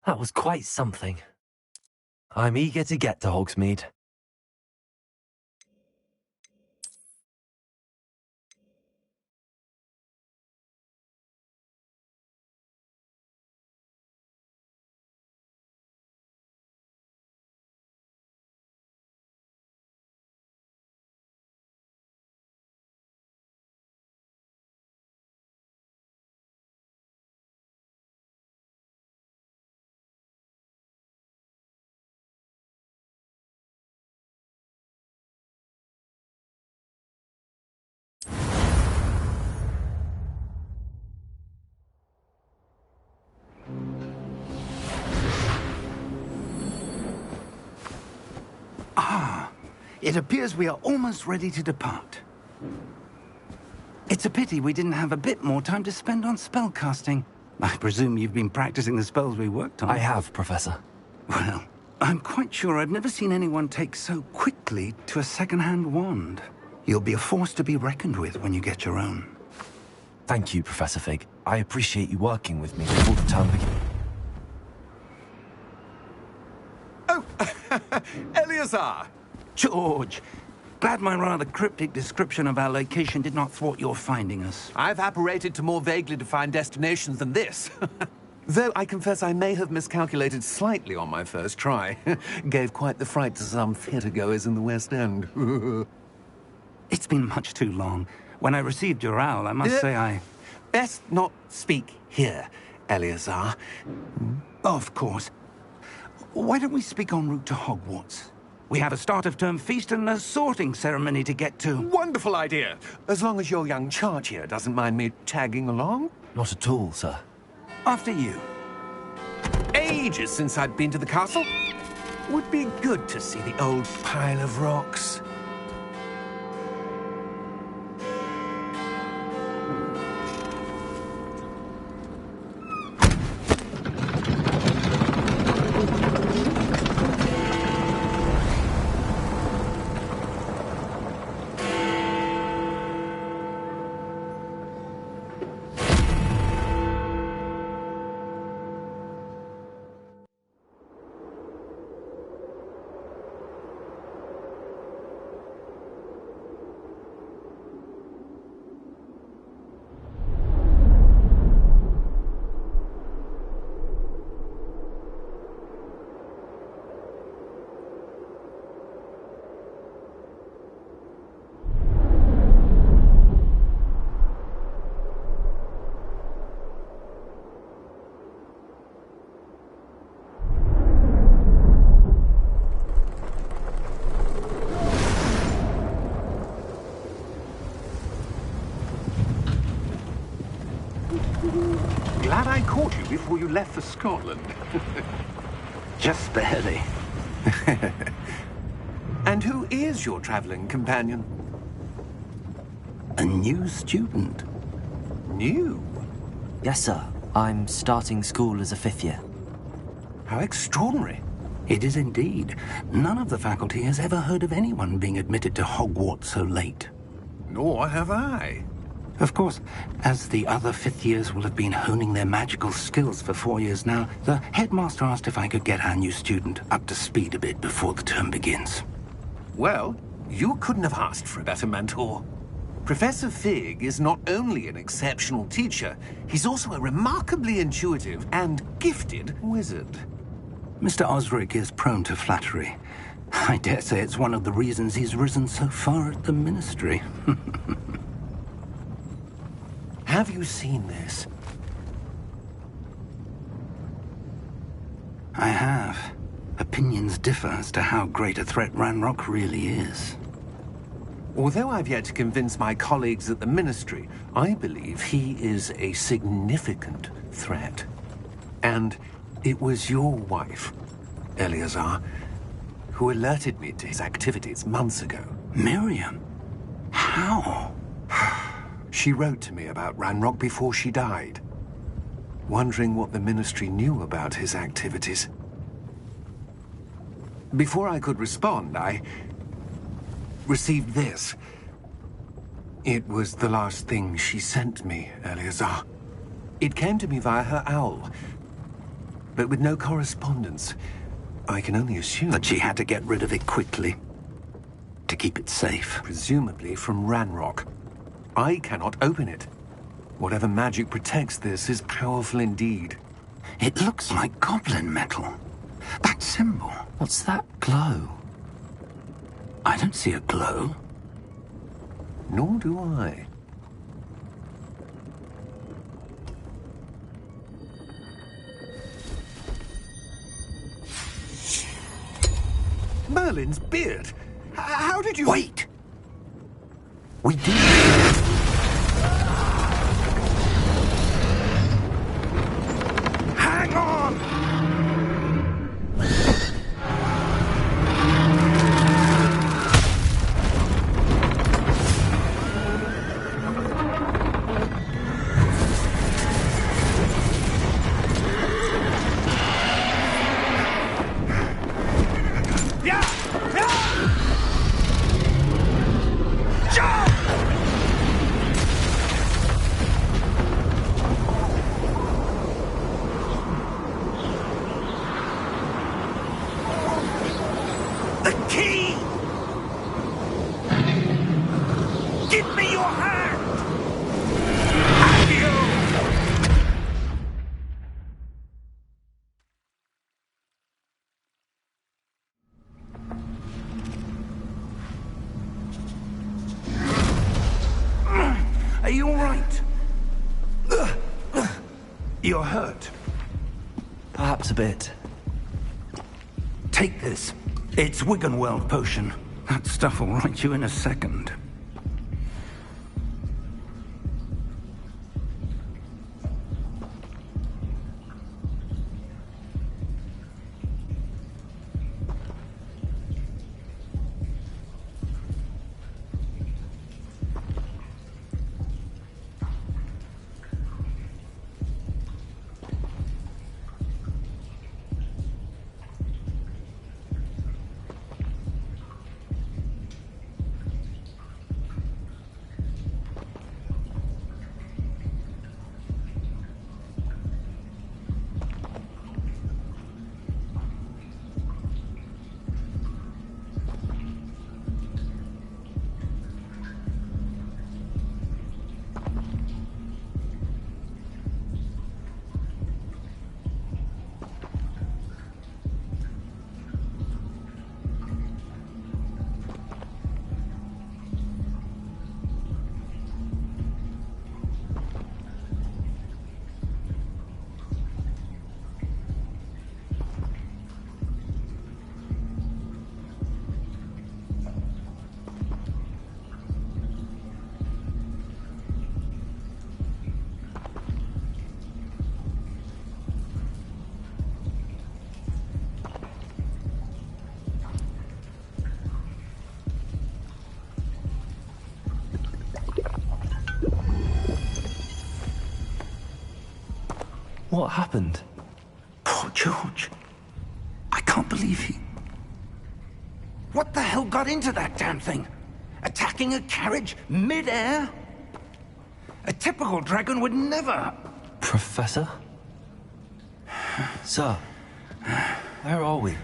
That was quite something. I'm eager to get to Hogsmeade. It appears we are almost ready to depart. It's a pity we didn't have a bit more time to spend on spellcasting. I presume you've been practicing the spells we worked on. I have, Professor. Well, I'm quite sure I've never seen anyone take so quickly to a second-hand wand. You'll be a force to be reckoned with when you get your own. Thank you, Professor Fig. I appreciate you working with me before the term begins. Oh, Eleazar! George, glad my rather cryptic description of our location did not thwart your finding us. I've apparated to more vaguely defined destinations than this. Though I confess I may have miscalculated slightly on my first try. Gave quite the fright to some theatre-goers in the West End. It's been much too long. When I received your owl, I must say I... Best not speak here, Eleazar. Of course. Why don't we speak en route to Hogwarts? We have a start-of-term feast and a sorting ceremony to get to. Wonderful idea! As long as your young charge here doesn't mind me tagging along. Not at all, sir. After you. Ages since I'd been to the castle. Would be good to see the old pile of rocks. Glad I caught you before you left for Scotland. Just barely. And who is your traveling companion? A new student. New? Yes, sir. I'm starting school as a 5th year. How extraordinary. It is indeed. None of the faculty has ever heard of anyone being admitted to Hogwarts so late. Nor have I. Of course, as the other 5th years will have been honing their magical skills for 4 years now, the headmaster asked if I could get our new student up to speed a bit before the term begins. Well, you couldn't have asked for a better mentor. Professor Fig is not only an exceptional teacher, he's also a remarkably intuitive and gifted wizard. Mr. Osric is prone to flattery. I dare say it's one of the reasons he's risen so far at the ministry. Have you seen this? I have. Opinions differ as to how great a threat Ranrock really is. Although I've yet to convince my colleagues at the Ministry, I believe he is a significant threat. And it was your wife, Eleazar, who alerted me to his activities months ago. Miriam? How? She wrote to me about Ranrock before she died, wondering what the Ministry knew about his activities. Before I could respond, I received this. It was the last thing she sent me, Eleazar. It came to me via her owl. but with no correspondence. I can only assume That she had to get rid of it quickly to keep it safe. presumably from Ranrock. I cannot open it. Whatever magic protects this is powerful indeed. It looks like goblin metal. That symbol. What's that glow? I don't see a glow. Nor do I. Merlin's beard! How did you... Wait! We did. Hang on! The key! Give me your hand! Have you? Are you all right? You're hurt. Perhaps a bit. Take this. It's Wiggenweld potion. That stuff will right you in a second. What happened? Poor George. I can't believe he... What the hell got into that damn thing? Attacking a carriage mid-air? A typical dragon would never... Professor? Sir, where are we?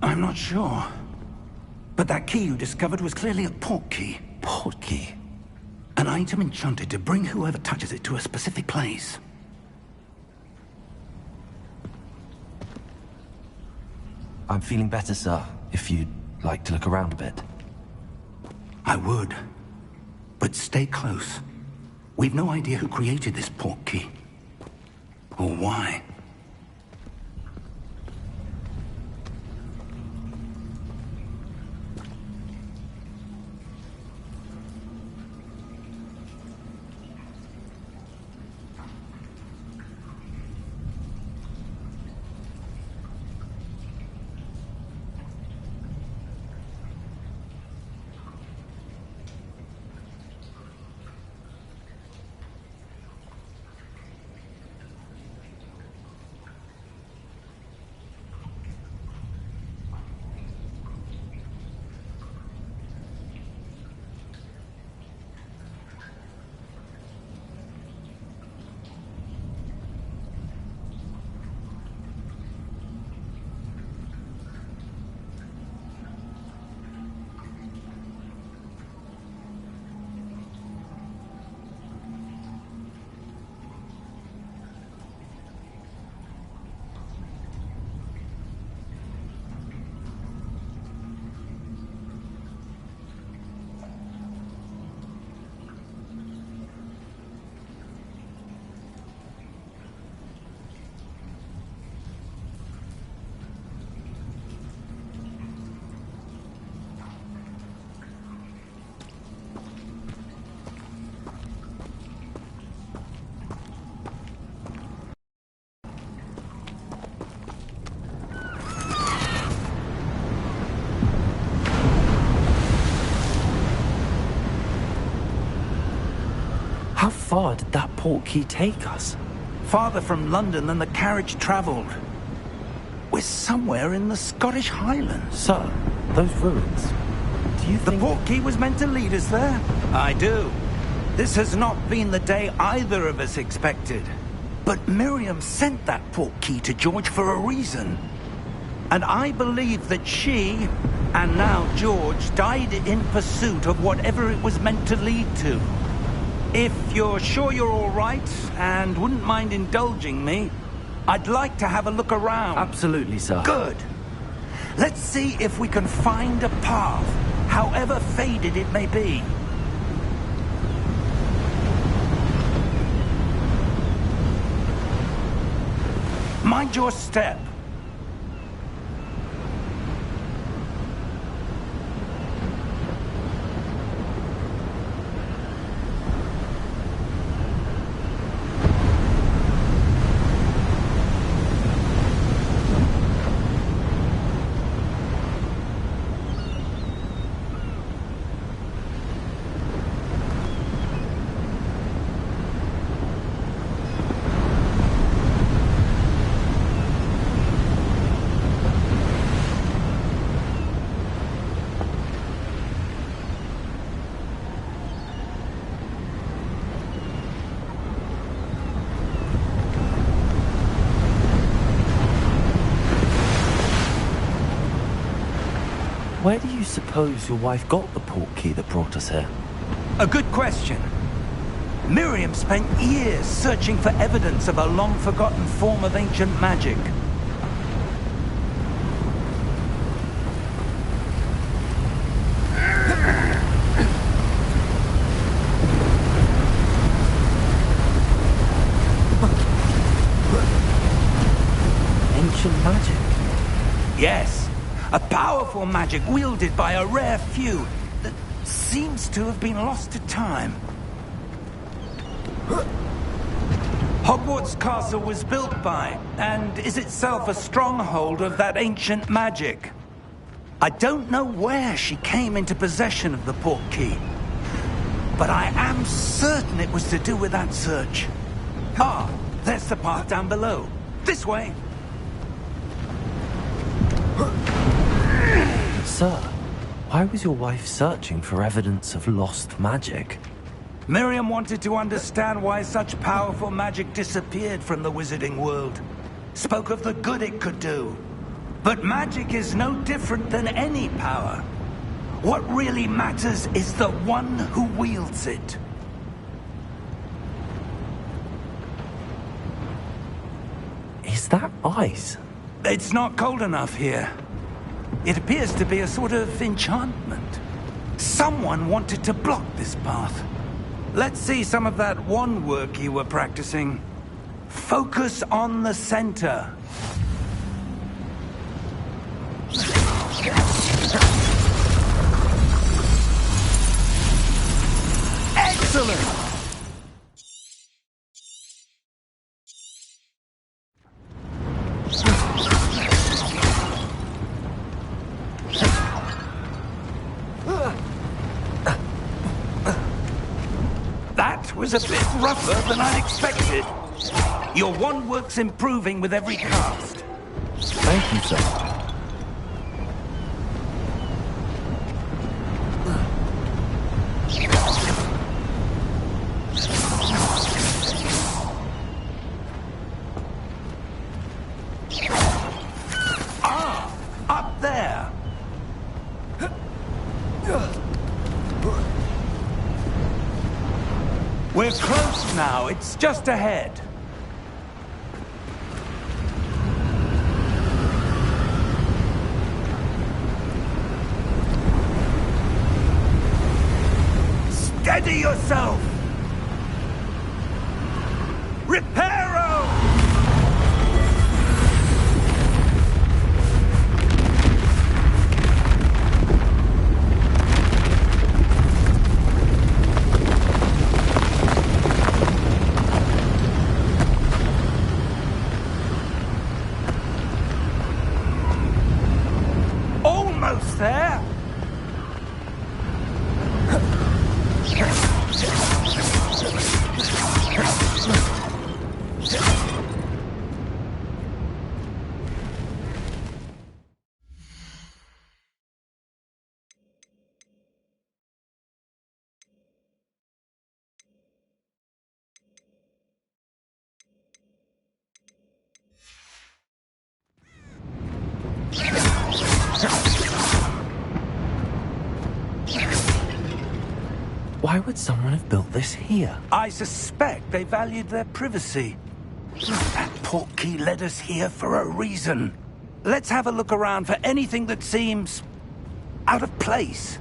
I'm not sure. But that key you discovered was clearly a port key. Port key? An item enchanted to bring whoever touches it to a specific place. I'm feeling better, sir, if you'd like to look around a bit. I would. But stay close. We've no idea who created this port key. Or why. How far did that portkey take us? Farther from London than the carriage travelled. We're somewhere in the Scottish Highlands. Sir, those ruins. Do you think... The portkey was meant to lead us there? I do. This has not been the day either of us expected. But Miriam sent that portkey to George for a reason. And I believe that she, and now George, died in pursuit of whatever it was meant to lead to. If you're sure you're all right, and wouldn't mind indulging me, I'd like to have a look around. Absolutely, sir. Good. Let's see if we can find a path, however faded it may be. Mind your step. Where do you suppose your wife got the portkey that brought us here? A good question. Miriam spent years searching for evidence of a long-forgotten form of ancient magic. Ancient magic? Yes. A powerful magic wielded by a rare few that seems to have been lost to time. Hogwarts Castle was built by, and is itself a stronghold of that ancient magic. I don't know where she came into possession of the portkey, but I am certain it was to do with that search. Ah, there's the path down below. This way. Sir, why was your wife searching for evidence of lost magic? Miriam wanted to understand why such powerful magic disappeared from the wizarding world. Spoke of the good it could do. But magic is no different than any power. What really matters is the one who wields it. Is that ice? It's not cold enough here. It appears to be a sort of enchantment. Someone wanted to block this path. Let's see some of that wand work you were practicing. Focus on the center. Excellent! That was a bit rougher than I'd expected. Your wand work's improving with every cast. Thank you, sir. Up there! We're close now. It's just ahead. Steady yourself! Reparo! Almost there! Why would someone have built this here? I suspect they valued their privacy. That portkey led us here for a reason. Let's have a look around for anything that seems out of place.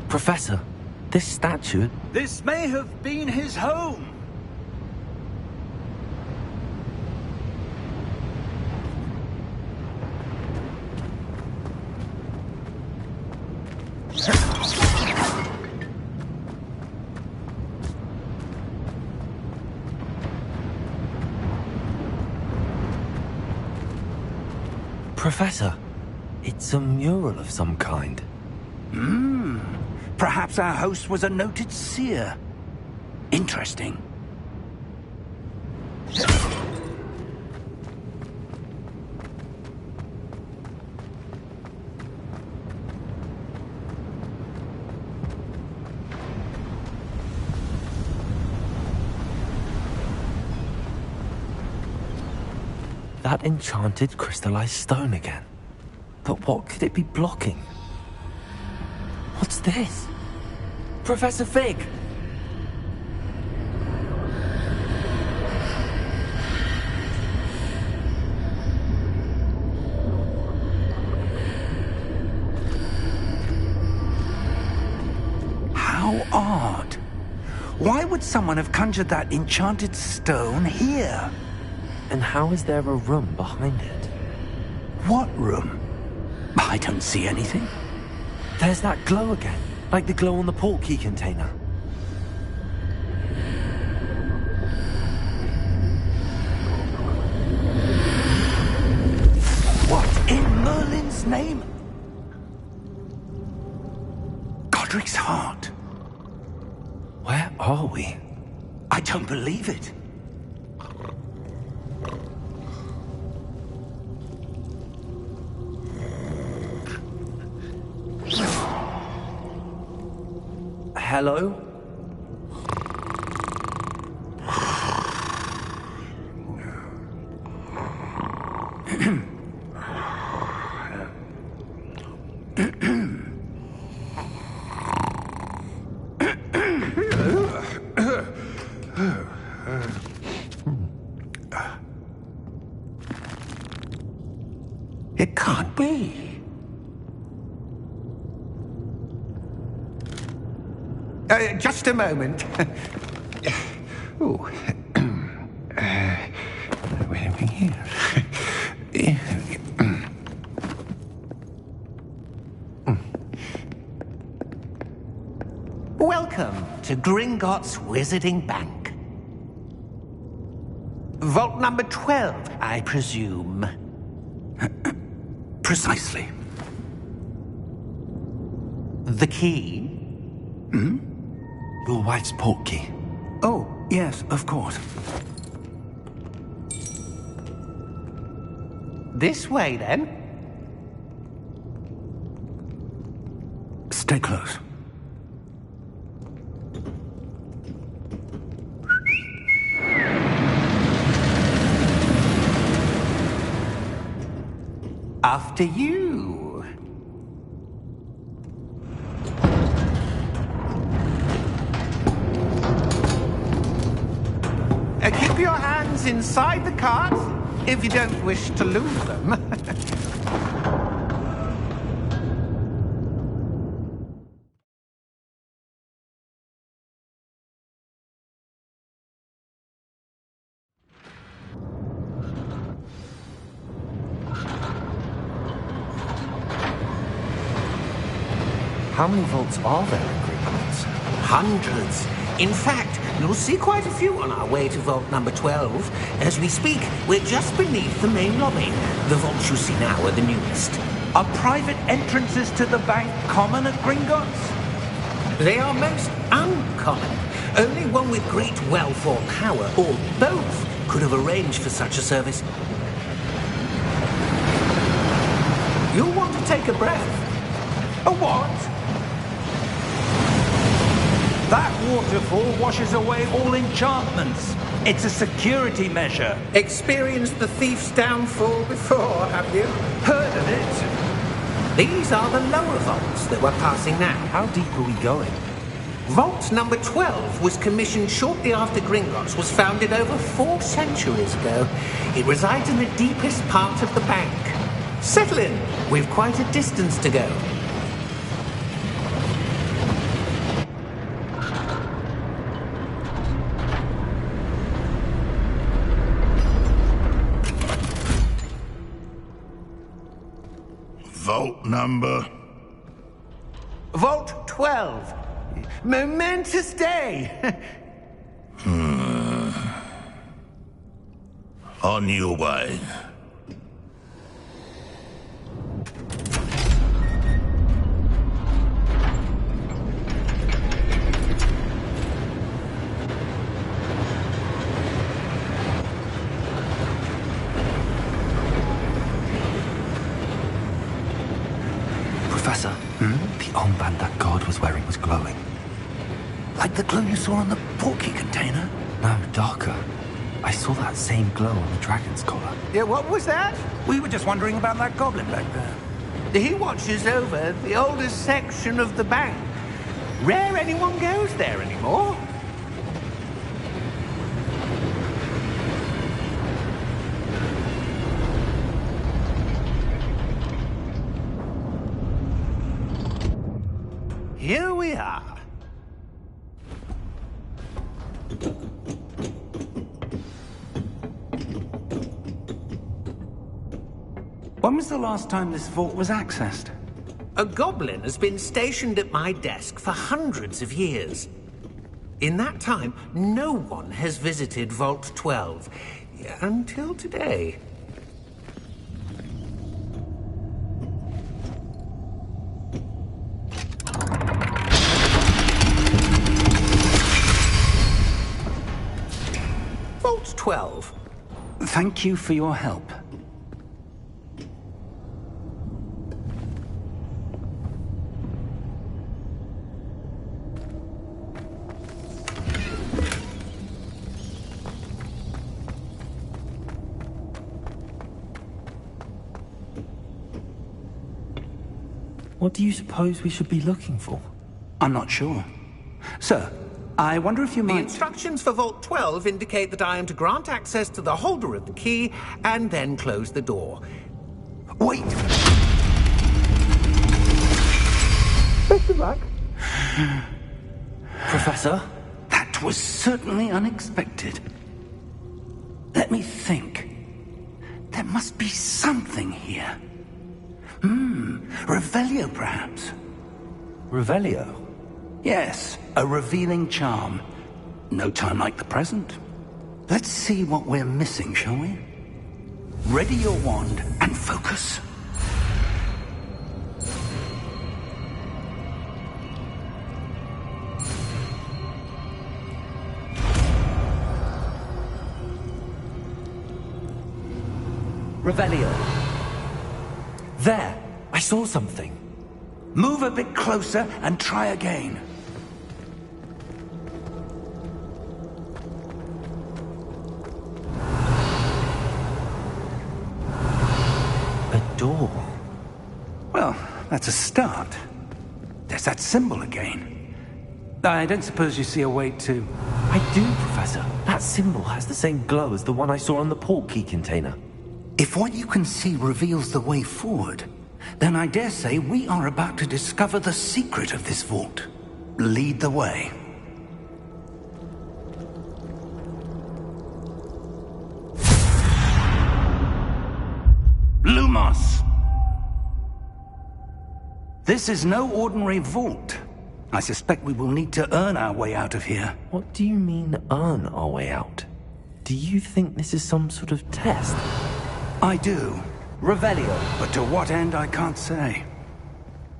Professor, this statue... This may have been his home. Professor, it's a mural of some kind. Perhaps our host was a noted seer. Interesting. That enchanted crystallized stone again. But what could it be blocking? What's this? Professor Fig! How odd. Why would someone have conjured that enchanted stone here? And how is there a room behind it? What room? I don't see anything. There's that glow again, like the glow on the portkey container. What in Merlin's name? Godric's heart. Where are we? I don't believe it. Hello? It can't be. Just a moment. Oh. Wait a minute here. Welcome to Gringotts Wizarding Bank. Vault number 12, I presume. Precisely. The key? Your wife's portkey. Oh, yes, of course. This way, then. Stay close. After you. Keep your hands inside the cart if you don't wish to lose them. How many vaults are there in Gringotts? Hundreds. In fact, you'll see quite a few on our way to vault number 12. As we speak, we're just beneath the main lobby. The vaults you see now are the newest. Are private entrances to the bank common at Gringotts? They are most uncommon. Only one with great wealth or power, or both, could have arranged for such a service. You'll want to take a breath. A what? waterfall washes away all enchantments. It's a security measure. Experienced the thief's downfall before, have you? Heard of it? These are the lower vaults that we're passing now. How deep are we going? Vault number 12 was commissioned shortly after Gringotts was founded over 4 centuries ago. It resides in the deepest part of the bank. Settle in. We've quite a distance to go. Vault number? Vault 12. Momentous day. On your way. Professor, the armband that guard was wearing was glowing. Like the glow you saw on the porky container? No, darker. I saw that same glow on the dragon's collar. Yeah, what was that? We were just wondering about that goblin back there. He watches over the oldest section of the bank. Rare anyone goes there anymore. Here we are. When was the last time this vault was accessed? A goblin has been stationed at my desk for hundreds of years. In that time, no one has visited Vault 12. Until today. Vault 12. Thank you for your help. What do you suppose we should be looking for? I'm not sure. Sir, I wonder if you The might... instructions for Vault 12 indicate that I am to grant access to the holder of the key and then close the door. Wait! Best of luck. Professor? That was certainly unexpected. Let me think. There must be something here. Revelio, perhaps. Revelio? Yes, a revealing charm. No time like the present. Let's see what we're missing, shall we? Ready your wand and focus. Revelio. There! I saw something. Move a bit closer and try again. A door. Well, that's a start. There's that symbol again. I don't suppose you see a way to... I do, Professor. That symbol has the same glow as the one I saw on the port key container. If what you can see reveals the way forward, then I dare say we are about to discover the secret of this vault. Lead the way. Lumos! This is no ordinary vault. I suspect we will need to earn our way out of here. What do you mean, earn our way out? Do you think this is some sort of test? I do. Revelio. But to what end, I can't say.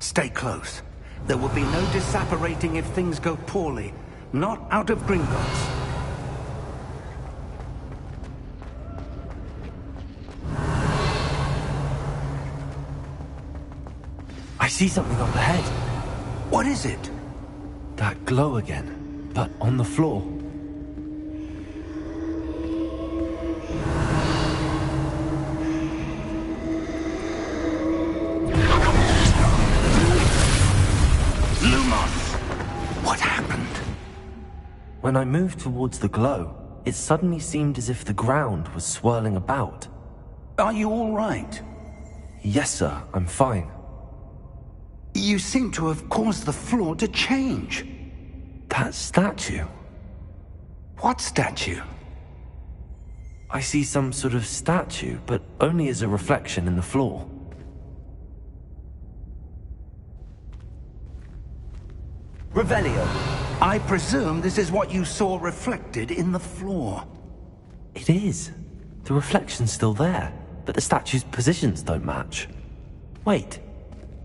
Stay close. There will be no disapparating if things go poorly. Not out of Gringotts. I see something up ahead. What is it? That glow again. but on the floor. Lumos! What happened? When I moved towards the glow, it suddenly seemed as if the ground was swirling about. Are you all right? Yes, sir, I'm fine. You seem to have caused the floor to change. That statue? What statue? I see some sort of statue, but only as a reflection in the floor. Revelio, I presume this is what you saw reflected in the floor. It is. The reflection's still there, but the statue's positions don't match. Wait,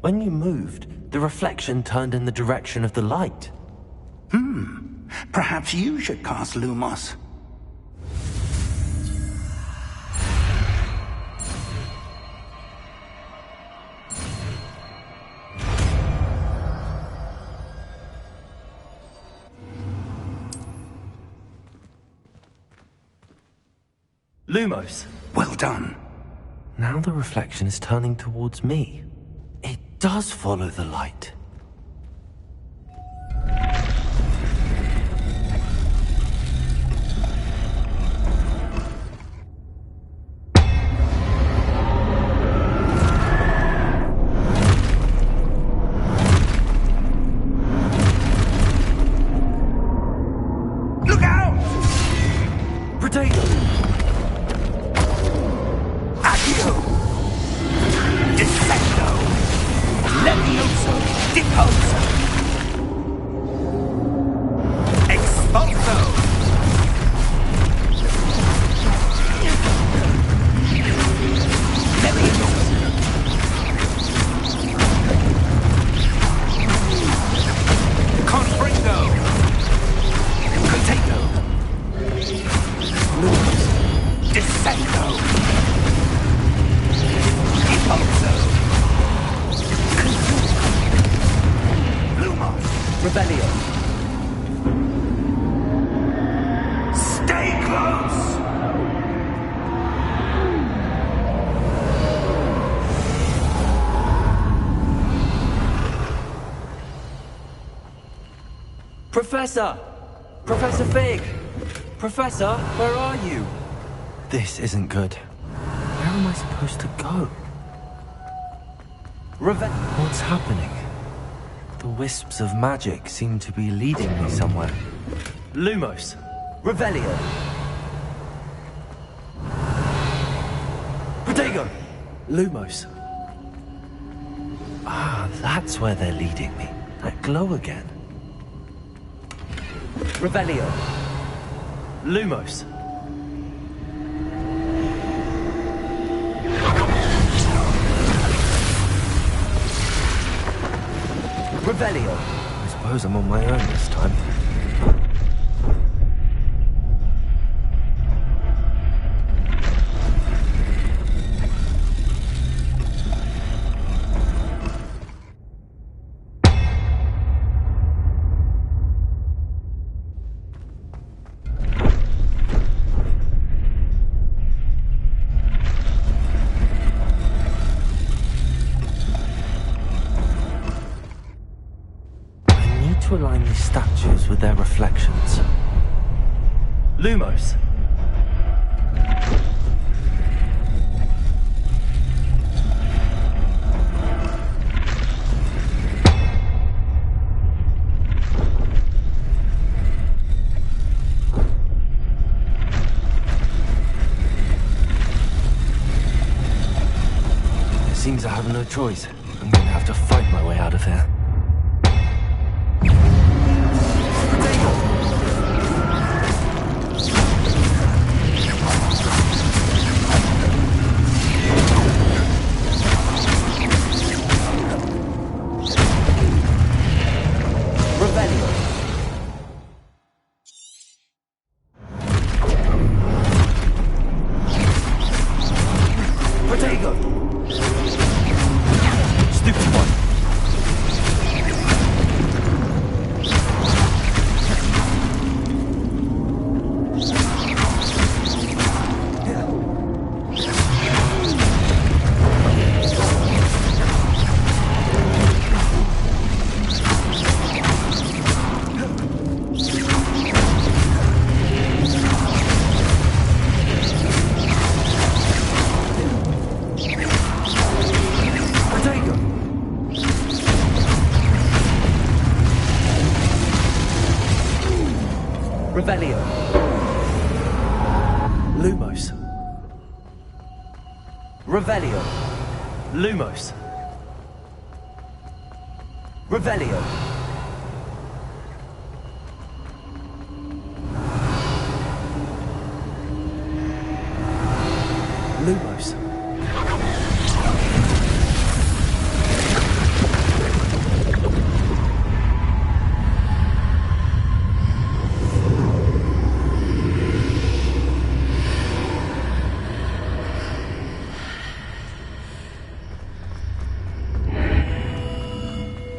when you moved, the reflection turned in the direction of the light. Perhaps you should cast Lumos. Lumos! Well done. Now the reflection is turning towards me. It does follow the light. Look out! Potato! Accio! Dissecto! Levioso! Deposo! Expulso! Levioso! Confringo! Potato! Dissecto! Deposo! Lumos! Rebellion! Stay close! Professor! Professor Fig! Professor, where are you? This isn't good. Where am I supposed to go? What's happening? The wisps of magic seem to be leading me somewhere. Lumos! Revelio! Protego! Lumos! Ah, that's where they're leading me. That glow again. Revelio! Lumos! Revelio! I suppose I'm on my own this time. To align these statues with their reflections. Lumos! It seems I have no choice. I'm going to have to fight my way out of here. Stupid one. Revelio. Lumos. Revelio. Lumos. Revelio. Lumos.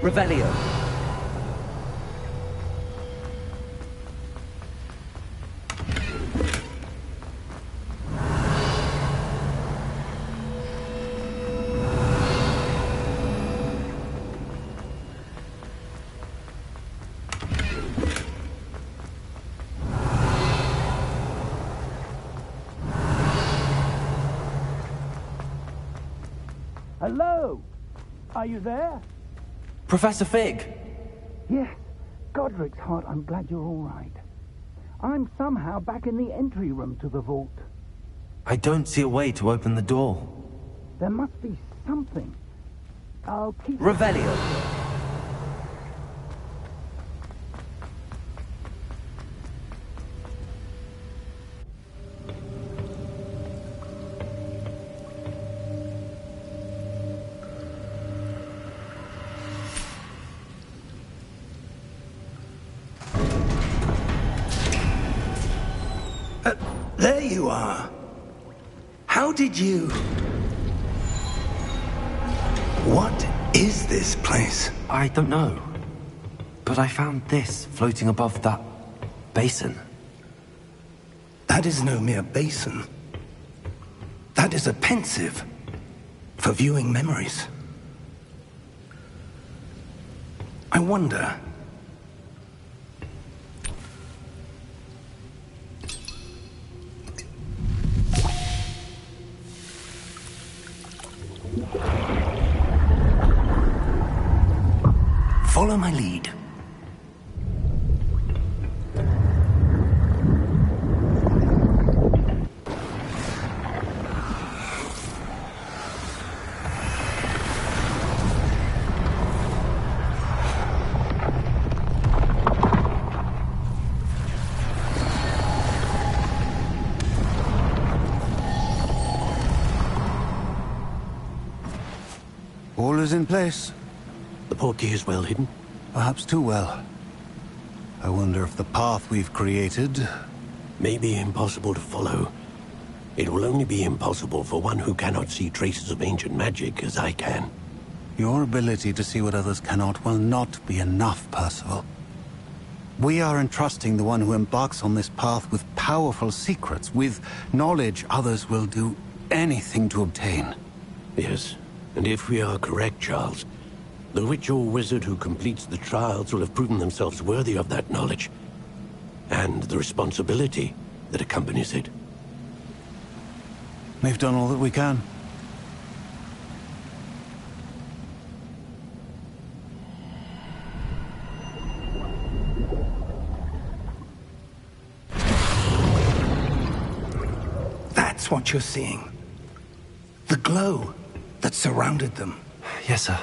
Revelio. Hello? Are you there? Professor Fig. Yes. Godric's heart, I'm glad you're all right. I'm somehow back in the entry room to the vault. I don't see a way to open the door. There must be something. I'll keep... Revelio. There you are. How did you... What is this place? I don't know. But I found this floating above that basin. That is no mere basin. That is a pensive for viewing memories. I wonder... Follow my lead. All is in place. The portkey is well hidden? Perhaps too well. I wonder if the path we've created... May be impossible to follow. It will only be impossible for one who cannot see traces of ancient magic as I can. Your ability to see what others cannot will not be enough, Percival. We are entrusting the one who embarks on this path with powerful secrets, with knowledge others will do anything to obtain. Yes, and if we are correct, Charles, the witch or wizard who completes the trials will have proven themselves worthy of that knowledge, and the responsibility that accompanies it. We've done all that we can. That's what you're seeing. The glow that surrounded them. Yes, sir.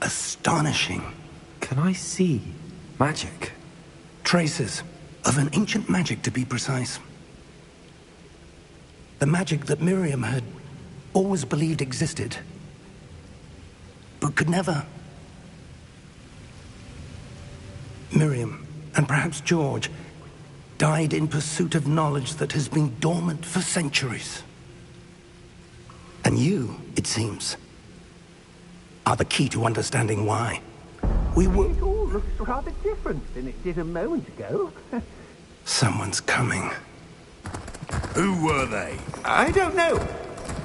Astonishing. Can I see magic? Traces of an ancient magic, to be precise. The magic that Miriam had always believed existed, but could never. Miriam, and perhaps George, died in pursuit of knowledge that has been dormant for centuries. And you, it seems, are the key to understanding why. We will... It all looks rather different than it did a moment ago. Someone's coming. Who were they? I don't know.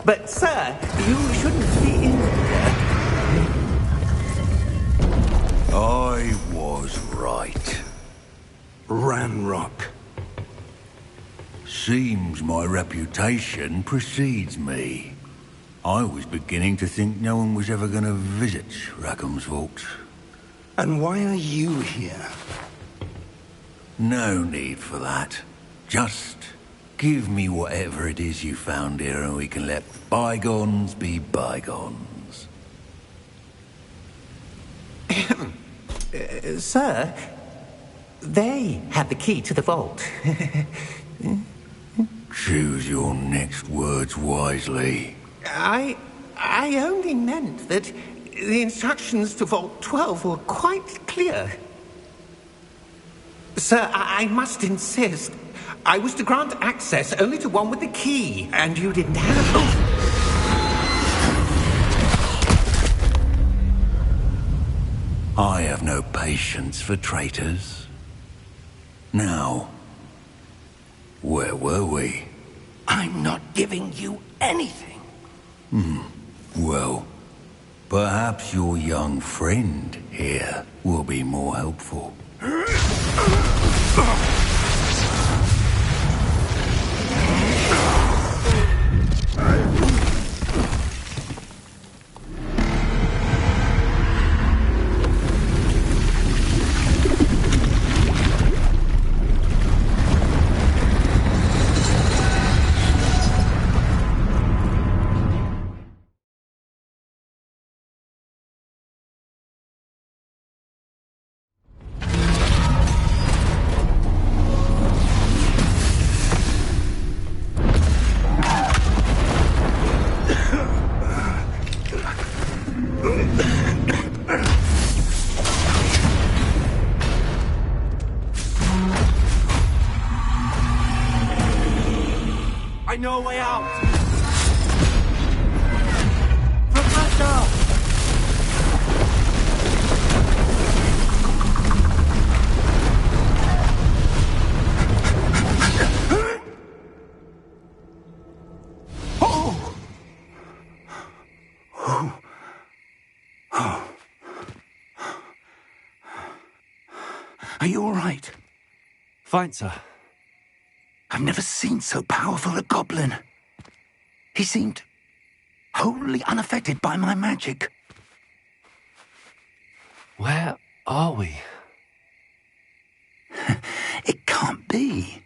But, sir, you shouldn't be in here. I was right. Ranrock. Seems my reputation precedes me. I was beginning to think no one was ever going to visit Rackham's vault. And why are you here? No need for that. Just give me whatever it is you found here and we can let bygones be bygones. Sir, they had the key to the vault. Choose your next words wisely. I only meant that the instructions to Vault 12 were quite clear. Sir, I must insist. I was to grant access only to one with the key, and you didn't have... I have no patience for traitors. Now, where were we? I'm not giving you anything. Well, perhaps your young friend here will be more helpful. I know a way out! Professor! Are you all right? Fine, sir. I've never seen so powerful a goblin. He seemed wholly unaffected by my magic. Where are we? It can't be.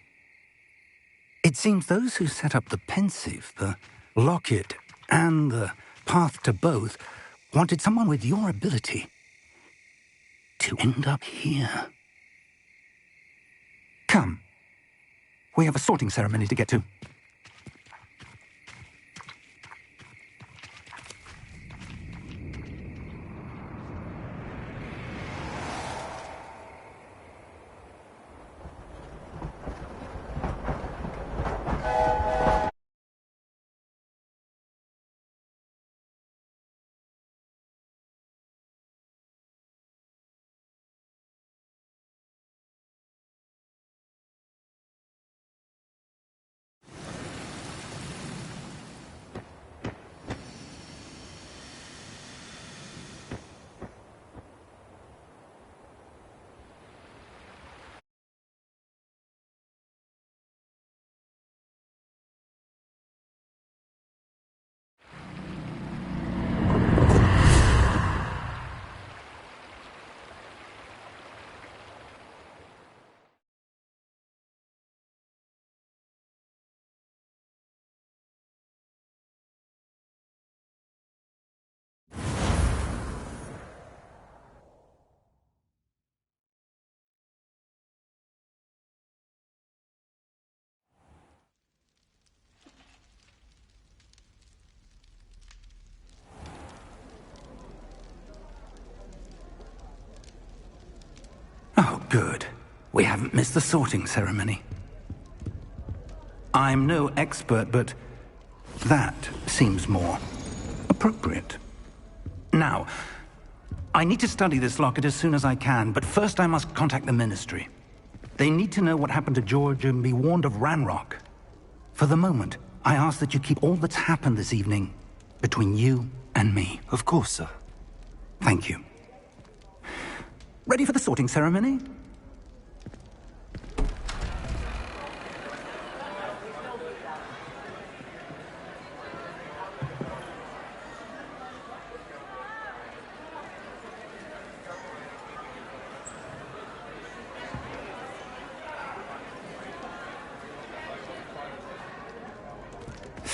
It seems those who set up the pensive, the locket, and the path to both wanted someone with your ability to end up here. Come. We have a sorting ceremony to get to. Oh, good. We haven't missed the sorting ceremony. I'm no expert, but that seems more appropriate. Now, I need to study this locket as soon as I can, but first I must contact the Ministry. They need to know what happened to George and be warned of Ranrock. For the moment, I ask that you keep all that's happened this evening between you and me. Of course, sir. Thank you. Ready for the sorting ceremony?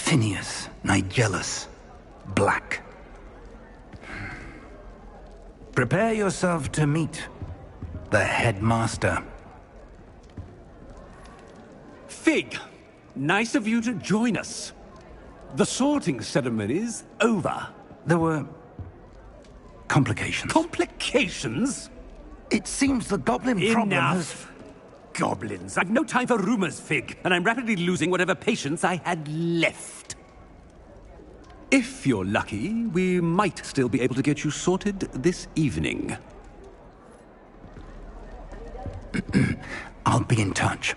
Phineas, Nigellus, Black. Prepare yourself to meet the headmaster. Fig, nice of you to join us. The sorting ceremony's over. There were complications. Complications? It seems the goblin problem has... Enough! Goblins. I've no time for rumors, Fig, and I'm rapidly losing whatever patience I had left. If you're lucky, we might still be able to get you sorted this evening. I'll be in touch.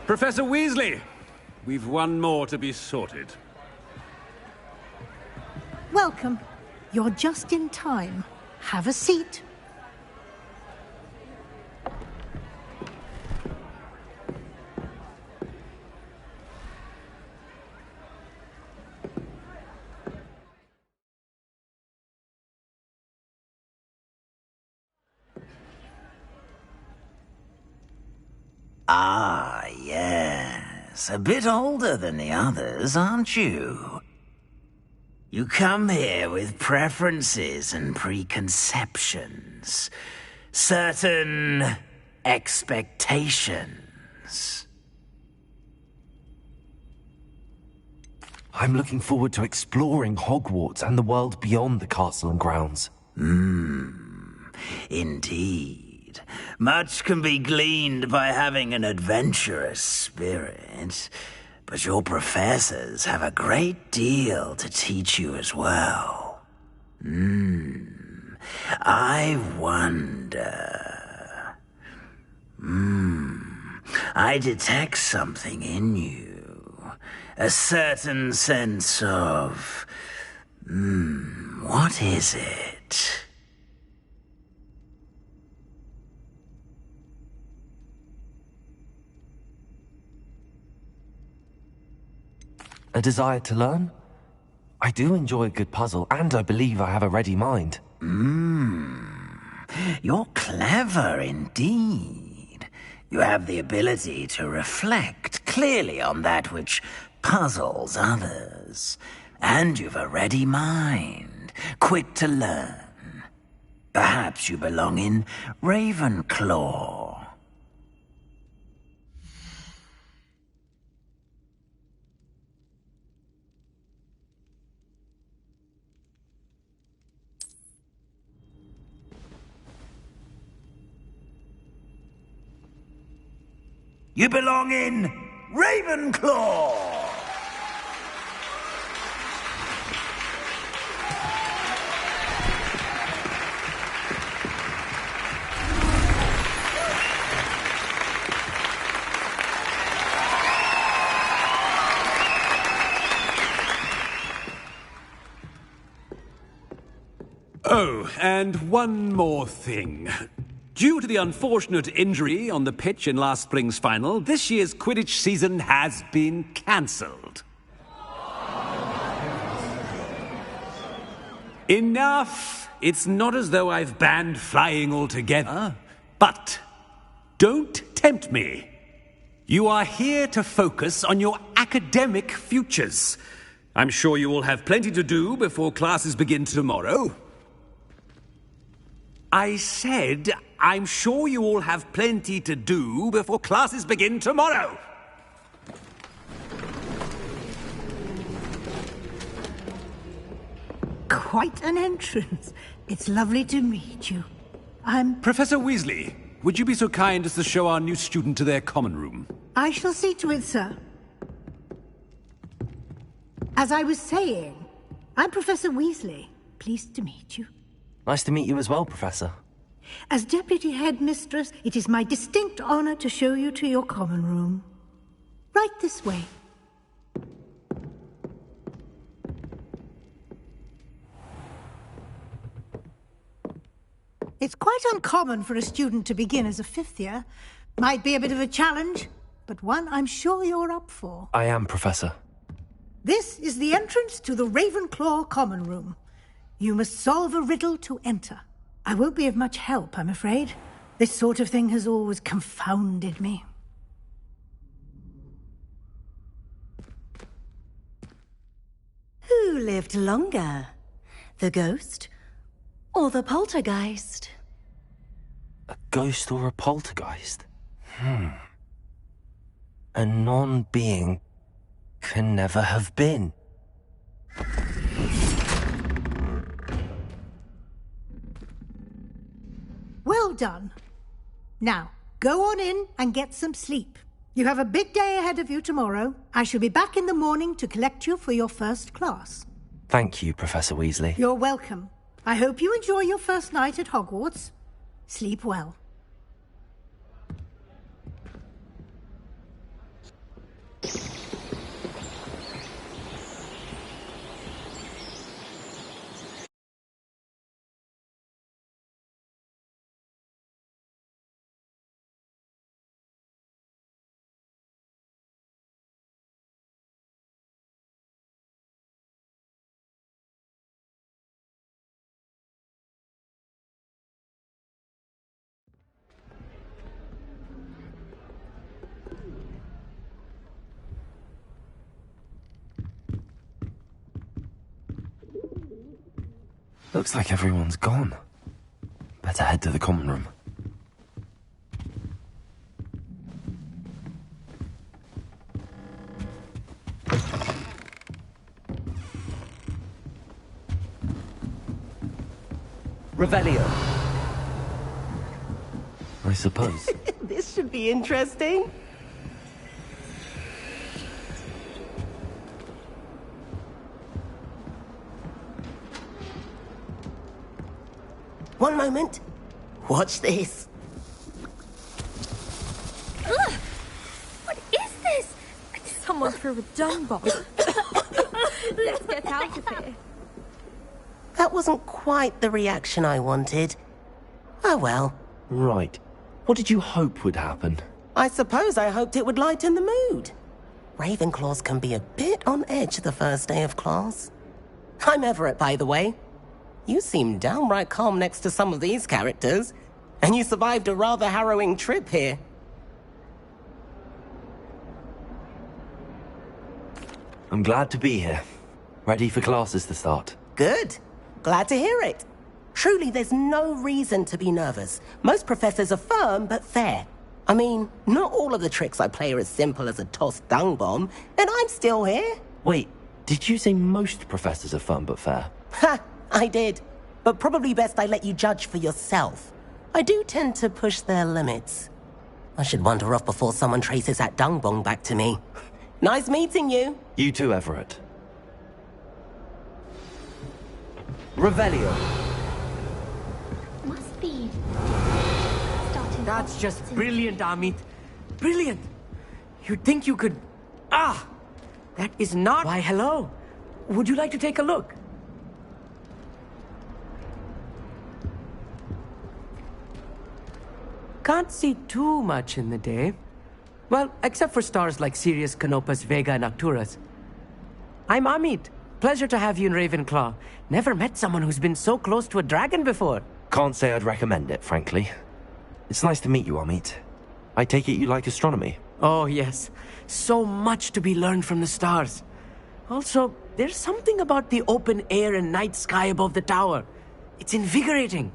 Professor Weasley, we've one more to be sorted. Welcome. You're just in time. Have a seat. Ah, yes. A bit older than the others, aren't you? You come here with preferences and preconceptions. Certain expectations. I'm looking forward to exploring Hogwarts and the world beyond the castle and grounds. Indeed. Much can be gleaned by having an adventurous spirit, but your professors have a great deal to teach you as well. I wonder... I detect something in you. A certain sense of... what is it? A desire to learn? I do enjoy a good puzzle, and I believe I have a ready mind. You're clever indeed. You have the ability to reflect clearly on that which puzzles others. And you've a ready mind, quick to learn. Perhaps you belong in Ravenclaw. You belong in Ravenclaw! Oh, and one more thing. Due to the unfortunate injury on the pitch in last spring's final, this year's Quidditch season has been cancelled. Enough! It's not as though I've banned flying altogether. But don't tempt me. You are here to focus on your academic futures. I'm sure you all have plenty to do before classes begin tomorrow. I said, I'm sure you all have plenty to do before classes begin tomorrow. Quite an entrance. It's lovely to meet you. Professor Weasley, would you be so kind as to show our new student to their common room? I shall see to it, sir. As I was saying, I'm Professor Weasley. Pleased to meet you. Nice to meet you as well, Professor. As Deputy Headmistress, it is my distinct honor to show you to your common room. Right this way. It's quite uncommon for a student to begin as a fifth year. Might be a bit of a challenge, but one I'm sure you're up for. I am, Professor. This is the entrance to the Ravenclaw common room. You must solve a riddle to enter. I won't be of much help, I'm afraid. This sort of thing has always confounded me. Who lived longer? The ghost or the poltergeist? A ghost or a poltergeist? A non-being can never have been. Well done. Now, go on in and get some sleep. You have a big day ahead of you tomorrow. I shall be back in the morning to collect you for your first class. Thank you, Professor Weasley. You're welcome. I hope you enjoy your first night at Hogwarts. Sleep well. Looks like everyone's gone. Better head to the common room. Revelio. I suppose. This should be interesting. One moment. Watch this. Ugh! What is this? Someone threw a dung bomb. Let's get out of here. That wasn't quite the reaction I wanted. Oh well. Right. What did you hope would happen? I suppose I hoped it would lighten the mood. Ravenclaws can be a bit on edge the first day of class. I'm Everett, by the way. You seem downright calm next to some of these characters, and you survived a rather harrowing trip here. I'm glad to be here. Ready for classes to start. Good. Glad to hear it. Truly, there's no reason to be nervous. Most professors are firm but fair. I mean, not all of the tricks I play are as simple as a tossed dung bomb, and I'm still here. Wait, did you say most professors are firm but fair? Ha! I did. But probably best I let you judge for yourself. I do tend to push their limits. I should wander off before someone traces that dung bomb back to me. Nice meeting you. You too, Everett. Revelio. Must be starting. That's just brilliant, Amit. Brilliant. You'd think you could... Ah! That is not... Why, hello. Would you like to take a look? Can't see too much in the day. Well, except for stars like Sirius, Canopus, Vega, and Arcturus. I'm Amit. Pleasure to have you in Ravenclaw. Never met someone who's been so close to a dragon before. Can't say I'd recommend it, frankly. It's nice to meet you, Amit. I take it you like astronomy? Oh, yes. So much to be learned from the stars. Also, there's something about the open air and night sky above the tower. It's invigorating.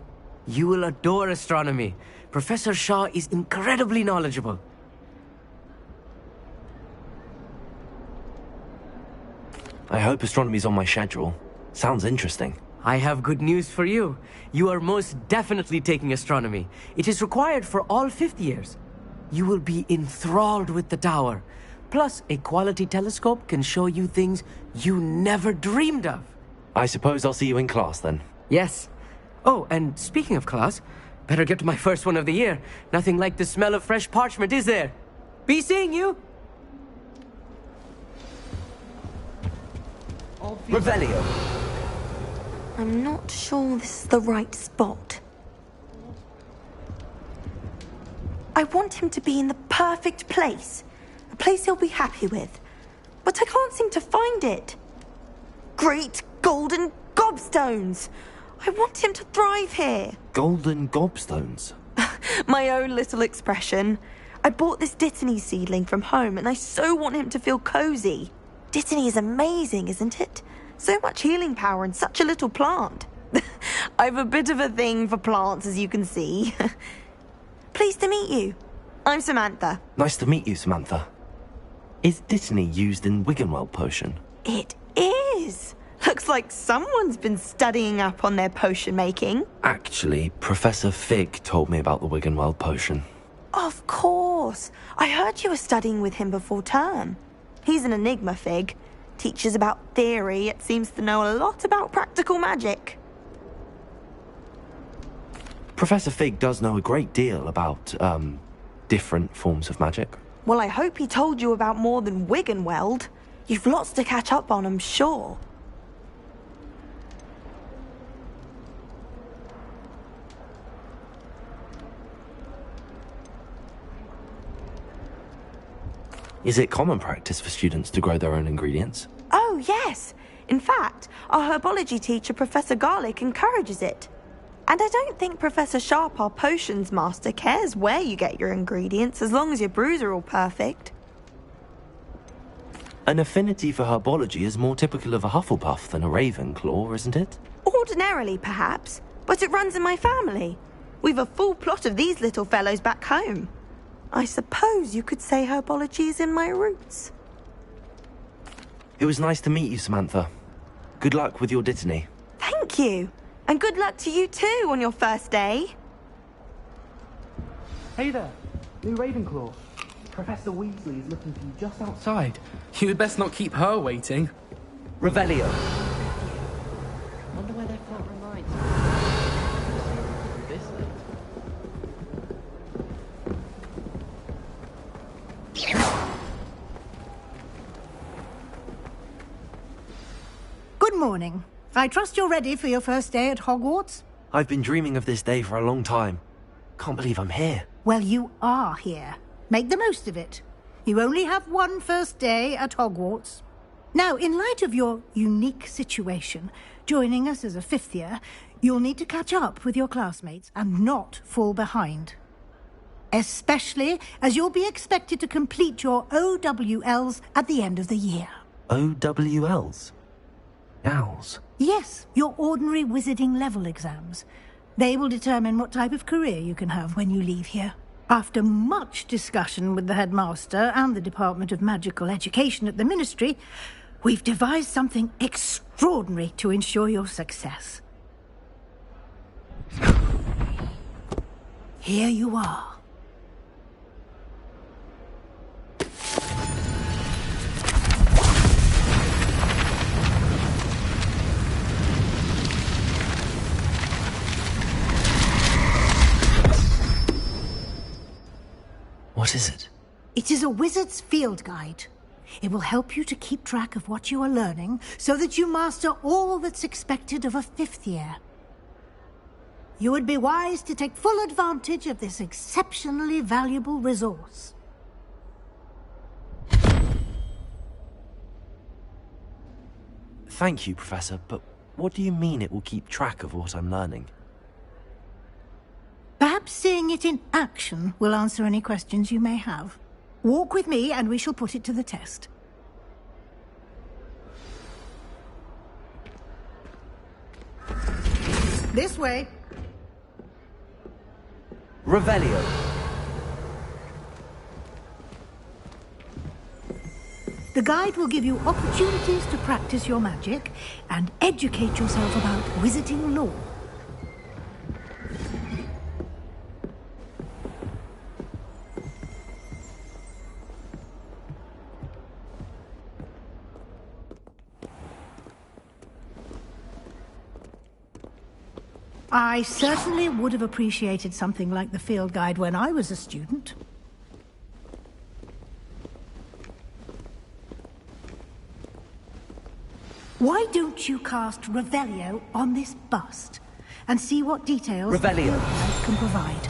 You will adore astronomy. Professor Shaw is incredibly knowledgeable. I hope astronomy's on my schedule. Sounds interesting. I have good news for you. You are most definitely taking astronomy. It is required for all fifth years. You will be enthralled with the tower. Plus, a quality telescope can show you things you never dreamed of. I suppose I'll see you in class then. Yes. Oh, and speaking of class, better get to my first one of the year. Nothing like the smell of fresh parchment, is there? Be seeing you! Revelio. I'm not sure this is the right spot. I want him to be in the perfect place. A place he'll be happy with. but I can't seem to find it. Great golden gobstones! I want him to thrive here. Golden gobstones? My own little expression. I bought this Dittany seedling from home and I so want him to feel cozy. Dittany is amazing, isn't it? So much healing power in such a little plant. I've a bit of a thing for plants, as you can see. Pleased to meet you. I'm Samantha. Nice to meet you, Samantha. Is Dittany used in Wiggenweld potion? It is. Looks like someone's been studying up on their potion making. Actually, Professor Fig told me about the Wiggenweld potion. Of course. I heard you were studying with him before term. He's an enigma, Fig. Teaches about theory, yet seems to know a lot about practical magic. Professor Fig does know a great deal about, different forms of magic. Well, I hope he told you about more than Wiggenweld. You've lots to catch up on, I'm sure. Is it common practice for students to grow their own ingredients? Oh, yes. In fact, our herbology teacher, Professor Garlick, encourages it. And I don't think Professor Sharp, our potions master, cares where you get your ingredients, as long as your brews are all perfect. An affinity for herbology is more typical of a Hufflepuff than a Ravenclaw, isn't it? Ordinarily, perhaps, but it runs in my family. We've a full plot of these little fellows back home. I suppose you could say herbology is in my roots. It was nice to meet you, Samantha. Good luck with your Dittany. Thank you. And good luck to you too on your first day. Hey there, new Ravenclaw. Professor Weasley is looking for you just outside. You had best not keep her waiting. Revelio. Wonder where that felt reminds Good morning. I trust you're ready for your first day at Hogwarts? I've been dreaming of this day for a long time. Can't believe I'm here. Well, you are here. Make the most of it. You only have one first day at Hogwarts. Now, in light of your unique situation, joining us as a fifth year, you'll need to catch up with your classmates and not fall behind. Especially as you'll be expected to complete your OWLs at the end of the year. OWLs? Owls? Yes, your ordinary wizarding level exams. They will determine what type of career you can have when you leave here. After much discussion with the headmaster and the Department of Magical Education at the Ministry, we've devised something extraordinary to ensure your success. Here you are. What is it? It is a wizard's field guide. It will help you to keep track of what you are learning so that you master all that's expected of a fifth year. You would be wise to take full advantage of this exceptionally valuable resource. Thank you, Professor, but what do you mean it will keep track of what I'm learning? Perhaps seeing it in action will answer any questions you may have. Walk with me and we shall put it to the test. This way. Revelio. The guide will give you opportunities to practice your magic and educate yourself about wizarding lore. I certainly would have appreciated something like the field guide when I was a student. Why don't you cast Revelio on this bust and see what details the Revelio field guide can provide?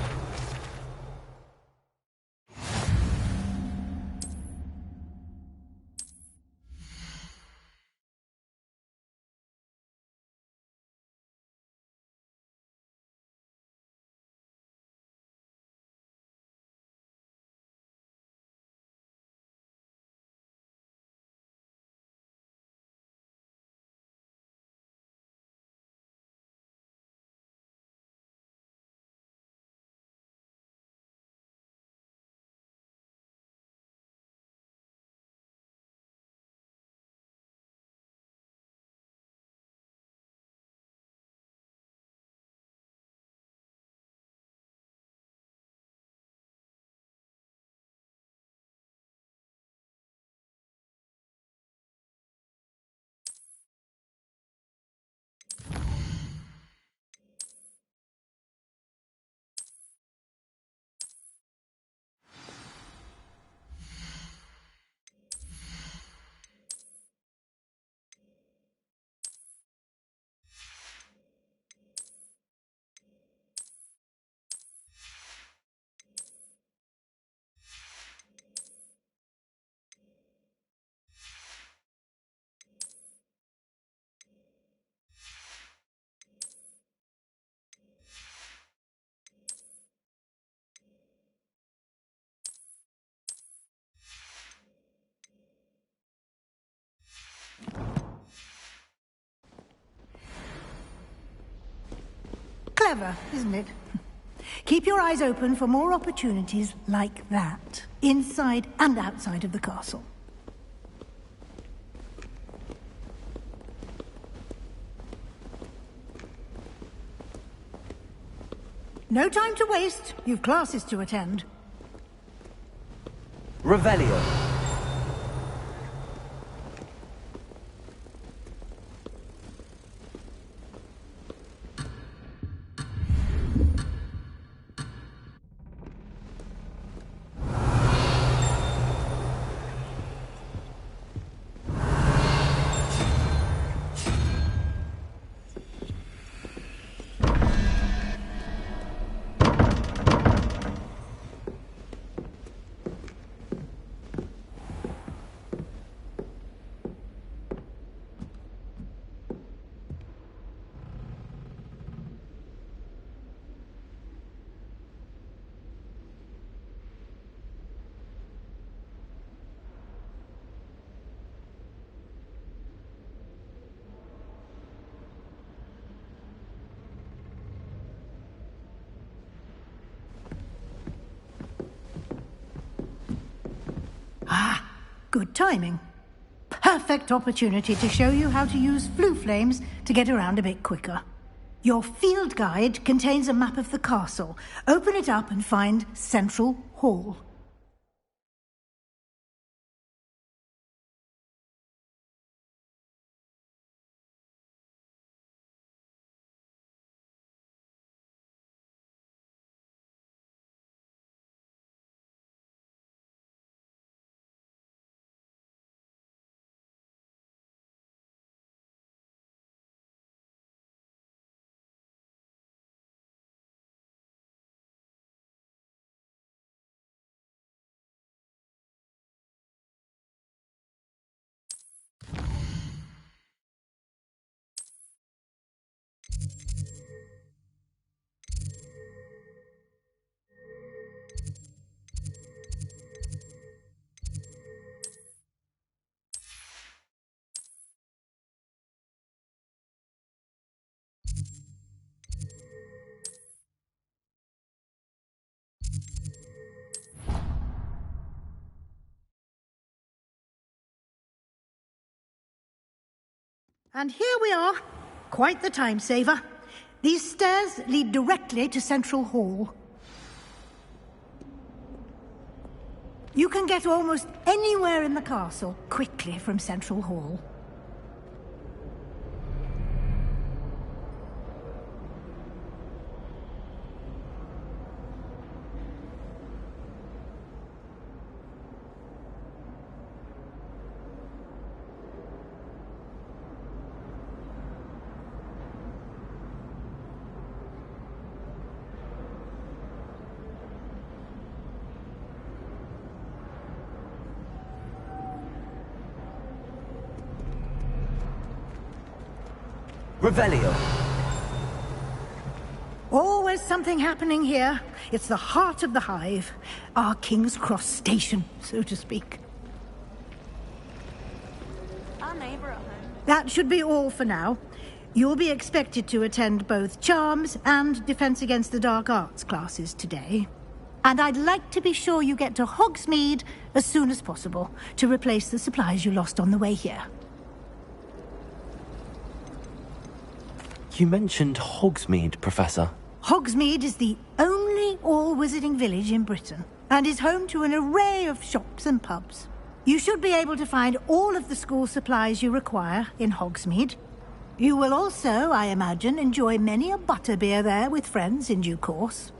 Clever, isn't it? Keep your eyes open for more opportunities like that, inside and outside of the castle. No time to waste. You've classes to attend. Revelio. Good timing. Perfect opportunity to show you how to use flue flames to get around a bit quicker. Your field guide contains a map of the castle. Open it up and find Central Hall. And here we are. Quite the time saver. These stairs lead directly to Central Hall. You can get almost anywhere in the castle quickly from Central Hall. Revelio. Always something happening here. It's the heart of the hive. Our King's Cross station, so to speak. Our neighbour at home. That should be all for now. You'll be expected to attend both Charms and Defense Against the Dark Arts classes today. And I'd like to be sure you get to Hogsmeade as soon as possible to replace the supplies you lost on the way here. You mentioned Hogsmeade, Professor. Hogsmeade is the only all-wizarding village in Britain and is home to an array of shops and pubs. You should be able to find all of the school supplies you require in Hogsmeade. You will also, I imagine, enjoy many a butterbeer there with friends in due course.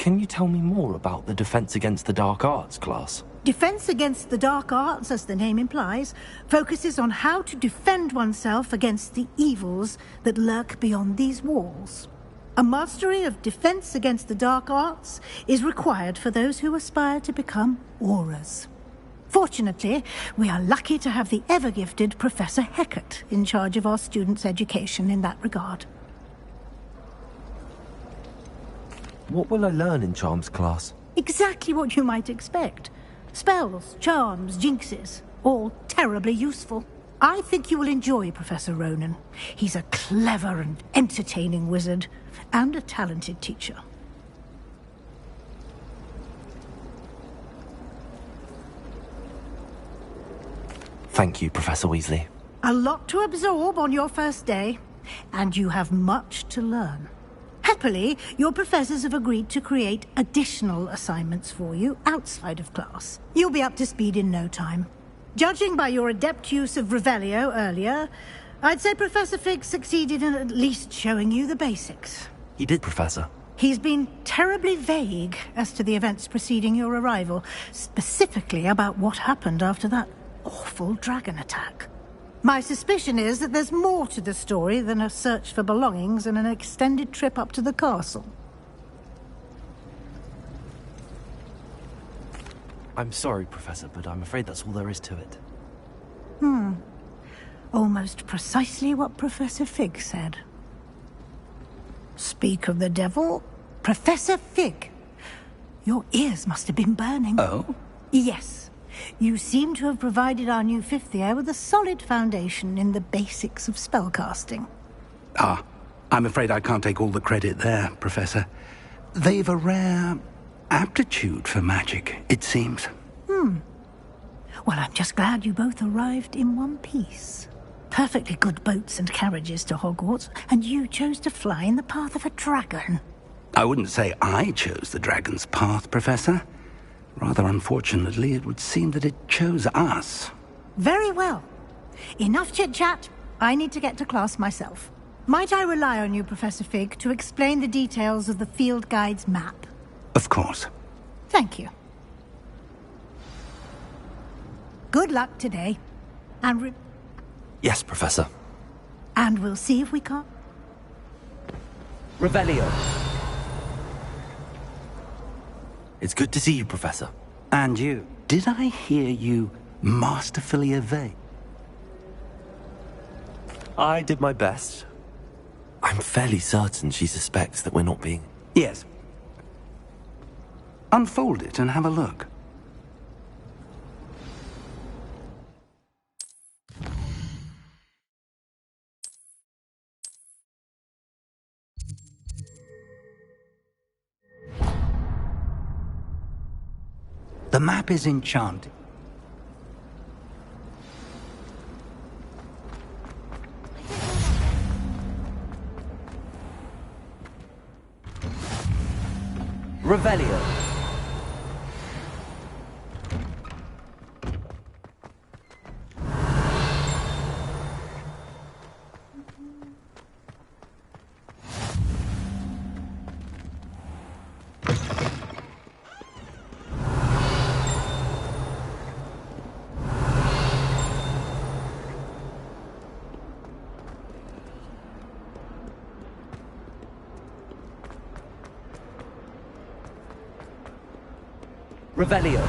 Can you tell me more about the Defense Against the Dark Arts class? Defense Against the Dark Arts, as the name implies, focuses on how to defend oneself against the evils that lurk beyond these walls. A mastery of Defense Against the Dark Arts is required for those who aspire to become Aurors. Fortunately, we are lucky to have the ever-gifted Professor Heckert in charge of our students' education in that regard. What will I learn in Charms class? Exactly what you might expect. Spells, charms, jinxes, all terribly useful. I think you will enjoy Professor Ronan. He's a clever and entertaining wizard, and a talented teacher. Thank you, Professor Weasley. A lot to absorb on your first day, and you have much to learn. Happily, your professors have agreed to create additional assignments for you outside of class. You'll be up to speed in no time. Judging by your adept use of Revelio earlier, I'd say Professor Fig succeeded in at least showing you the basics. He did, Professor. He's been terribly vague as to the events preceding your arrival, specifically about what happened after that awful dragon attack. My suspicion is that there's more to the story than a search for belongings and an extended trip up to the castle. I'm sorry, Professor, but I'm afraid that's all there is to it. Almost precisely what Professor Fig said. Speak of the devil, Professor Fig. Your ears must have been burning. Oh? Yes. You seem to have provided our new fifth year with a solid foundation in the basics of spellcasting. Ah, I'm afraid I can't take all the credit there, Professor. They've a rare aptitude for magic, it seems. Well, I'm just glad you both arrived in one piece. Perfectly good boats and carriages to Hogwarts, and you chose to fly in the path of a dragon. I wouldn't say I chose the dragon's path, Professor. Rather unfortunately, it would seem that it chose us. Very well. Enough chit-chat. I need to get to class myself. Might I rely on you, Professor Fig, to explain the details of the field guide's map? Of course. Thank you. Good luck today. And Yes, Professor. and we'll see if we can't... Revelio. It's good to see you, Professor. And you. Did I hear you masterfully evade? I did my best. I'm fairly certain she suspects that we're not being... Yes. Unfold it and have a look. The map is enchanted. Revelio. Revelio.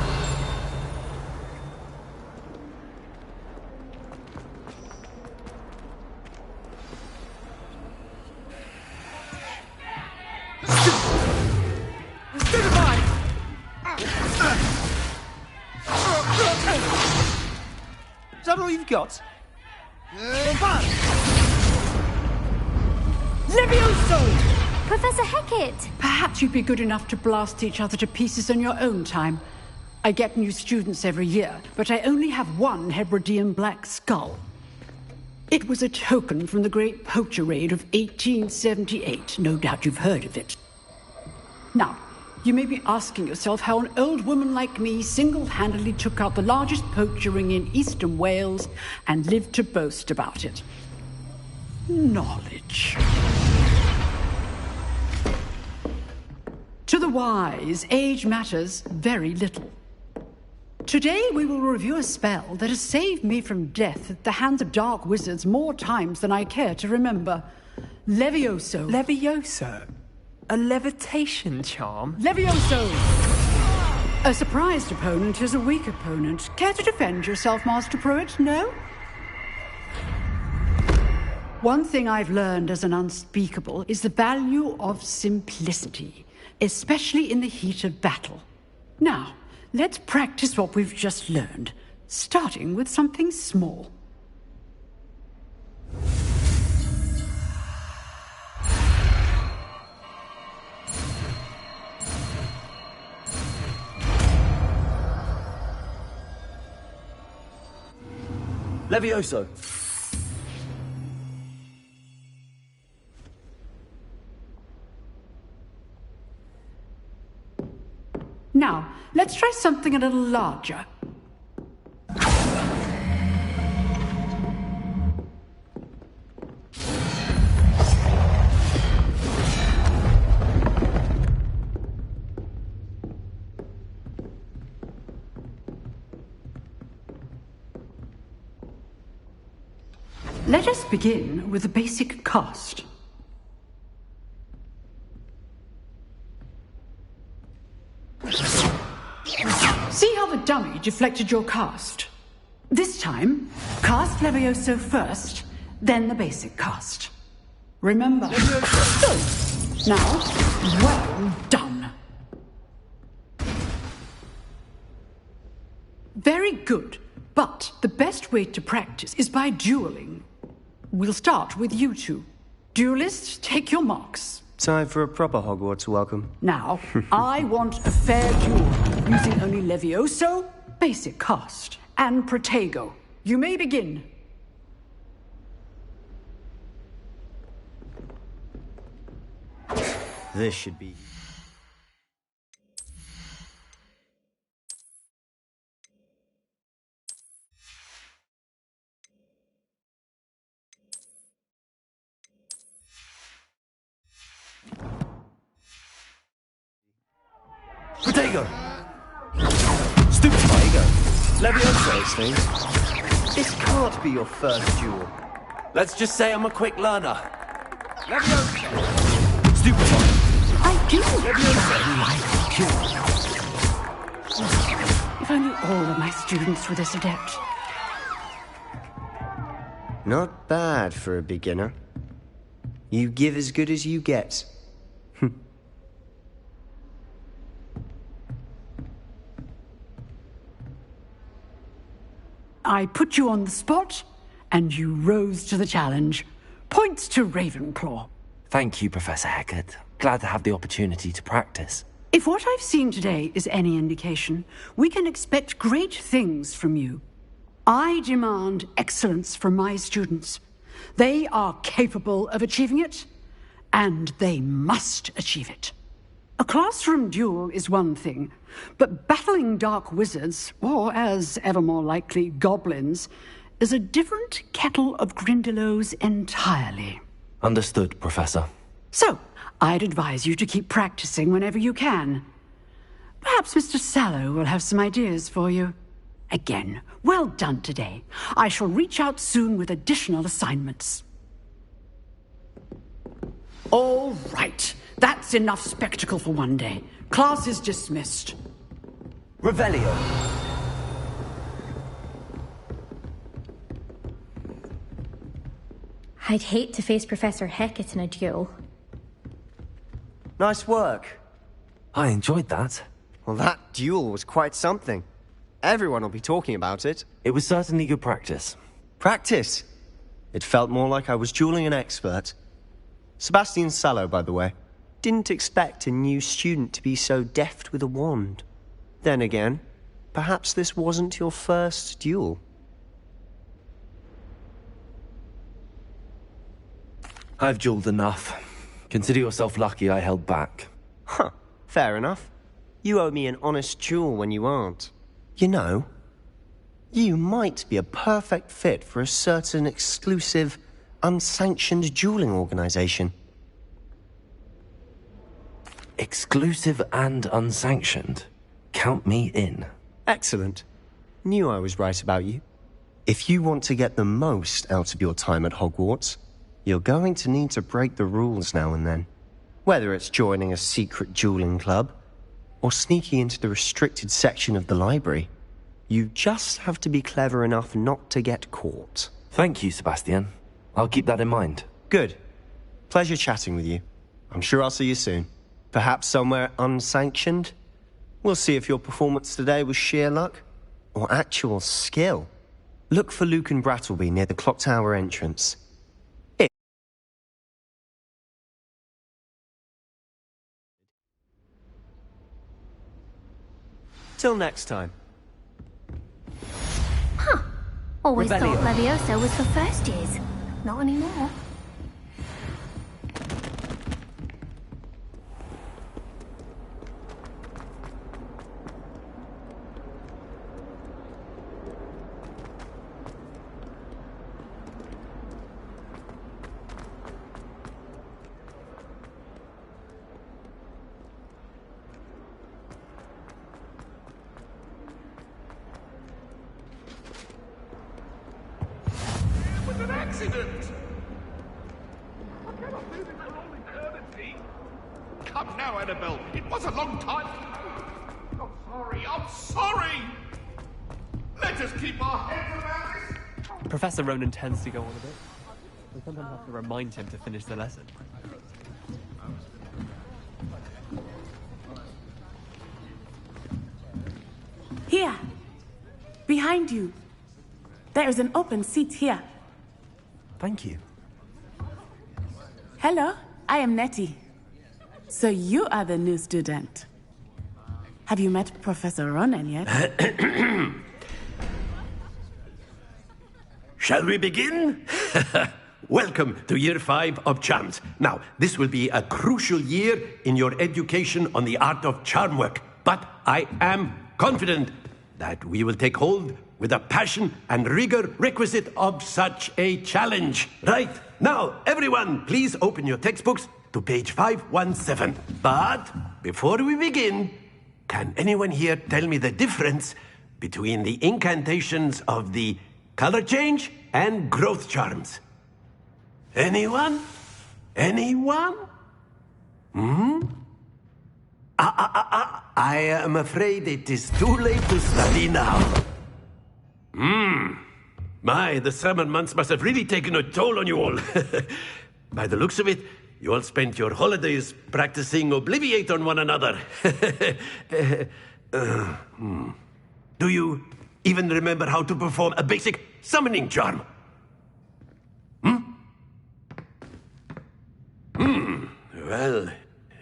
Is that all you've got? Levioso! Professor Heckett! Perhaps you'd be good enough to blast each other to pieces on your own time. I get new students every year, but I only have one Hebridean black skull. It was a token from the Great Poacher Raid of 1878. No doubt you've heard of it. Now, you may be asking yourself how an old woman like me single-handedly took out the largest poacher ring in eastern Wales and lived to boast about it. Knowledge. To the wise, age matters very little. Today we will review a spell that has saved me from death at the hands of dark wizards more times than I care to remember. Levioso. Levioso? A levitation charm? Levioso! A surprised opponent is a weak opponent. Care to defend yourself, Master Pruitt? No? One thing I've learned as an unspeakable is the value of simplicity, especially in the heat of battle. Now, let's practice what we've just learned, starting with something small. Levioso. Now, let's try something a little larger. Let us begin with the basic cast. See how the dummy deflected your cast? This time, cast Levioso first, then the basic cast. Remember. Good. Now, well done. Very good, but the best way to practice is by dueling. We'll start with you two. Duelists, take your marks. Time for a proper Hogwarts welcome. Now, I want a fair duel, using only Levioso, basic cast, and Protego. You may begin. This should be... Protego! Stupid Protego! Levioso, it seems. This can't be your first duel. Let's just say I'm a quick learner. Levioso! Stupid Protego! I do Levioso! If only all of my students were this adept. Not bad for a beginner. You give as good as you get. I put you on the spot, and you rose to the challenge. Points to Ravenclaw. Thank you, Professor Hecat. Glad to have the opportunity to practice. If what I've seen today is any indication, we can expect great things from you. I demand excellence from my students. They are capable of achieving it, and they must achieve it. A classroom duel is one thing, but battling dark wizards, or as ever more likely, goblins, is a different kettle of Grindylows entirely. Understood, Professor. So, I'd advise you to keep practicing whenever you can. Perhaps Mr. Sallow will have some ideas for you. Again, well done today. I shall reach out soon with additional assignments. All right. That's enough spectacle for one day. Class is dismissed. Revelio. I'd hate to face Professor Hecat in a duel. Nice work. I enjoyed that. Well, that duel was quite something. Everyone will be talking about it. It was certainly good practice. Practice? It felt more like I was dueling an expert. Sebastian Sallow, by the way. Didn't expect a new student to be so deft with a wand. Then again, perhaps this wasn't your first duel. I've dueled enough. Consider yourself lucky I held back. Huh, fair enough. You owe me an honest duel when you aren't. You know, you might be a perfect fit for a certain exclusive, unsanctioned dueling organization. Exclusive and unsanctioned. Count me in. Excellent. Knew I was right about you. If you want to get the most out of your time at Hogwarts, you're going to need to break the rules now and then. Whether it's joining a secret dueling club, or sneaking into the restricted section of the library. You just have to be clever enough not to get caught. Thank you, Sebastian. I'll keep that in mind. Good. Pleasure chatting with you. I'm sure I'll see you soon. Perhaps somewhere unsanctioned? We'll see if your performance today was sheer luck or actual skill. Look for Luke and Brattleby near the clock tower entrance. Till next time. Huh. Always Rebellion. thought Levioso was for first years. Not anymore. An accident! I cannot believe it for all eternity. Come now, Annabelle. It was a long time. I'm sorry. I'm sorry. Let us keep our heads around this. Professor Ronan tends to go on a bit. We sometimes have to remind him to finish the lesson. Here. Behind you. There is an open seat here. Thank you. Hello, I am Nettie. So you are the new student. Have you met Professor Ronan yet? Shall we begin? Welcome to Year 5 of Charms. Now, this will be a crucial year in your education on the art of charm work. But I am confident that we will take hold with the passion and rigor requisite of such a challenge. Right, now, everyone, please open your textbooks to page 517. But before we begin, can anyone here tell me the difference between the incantations of the color change and growth charms? Anyone? Anyone? I am afraid it is too late to study now. My, the summer months must have really taken a toll on you all. By the looks of it, you all spent your holidays practicing Obliviate on one another. Do you even remember how to perform a basic summoning charm? Well,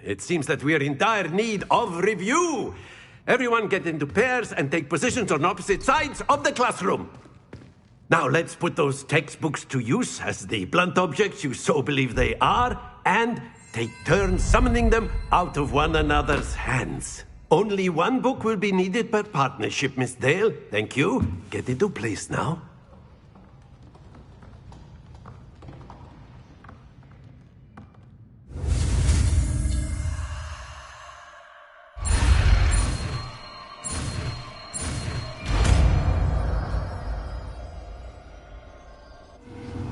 it seems that we are in dire need of review. Everyone get into pairs and take positions on opposite sides of the classroom. Now let's put those textbooks to use as the blunt objects you so believe they are, and take turns summoning them out of one another's hands. Only one book will be needed per partnership, Miss Dale. Thank you. Get into place now.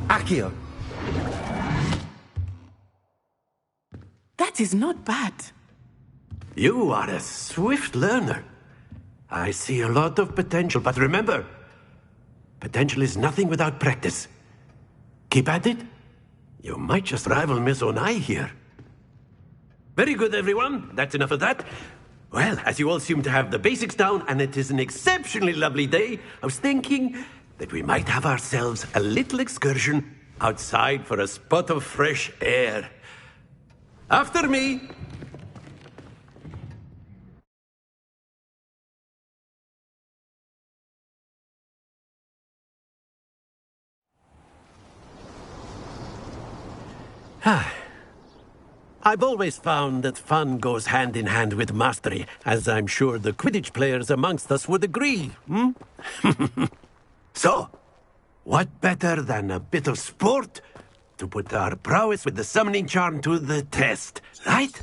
Accio. That is not bad. You are a swift learner. I see a lot of potential, but remember, potential is nothing without practice. Keep at it. You might just rival Miss Onai here. Very good, everyone. That's enough of that. Well, as you all seem to have the basics down, and it is an exceptionally lovely day, I was thinking that we might have ourselves a little excursion outside for a spot of fresh air. After me. I've always found that fun goes hand in hand with mastery, as I'm sure the Quidditch players amongst us would agree. So, what better than a bit of sport to put our prowess with the summoning charm to the test, right?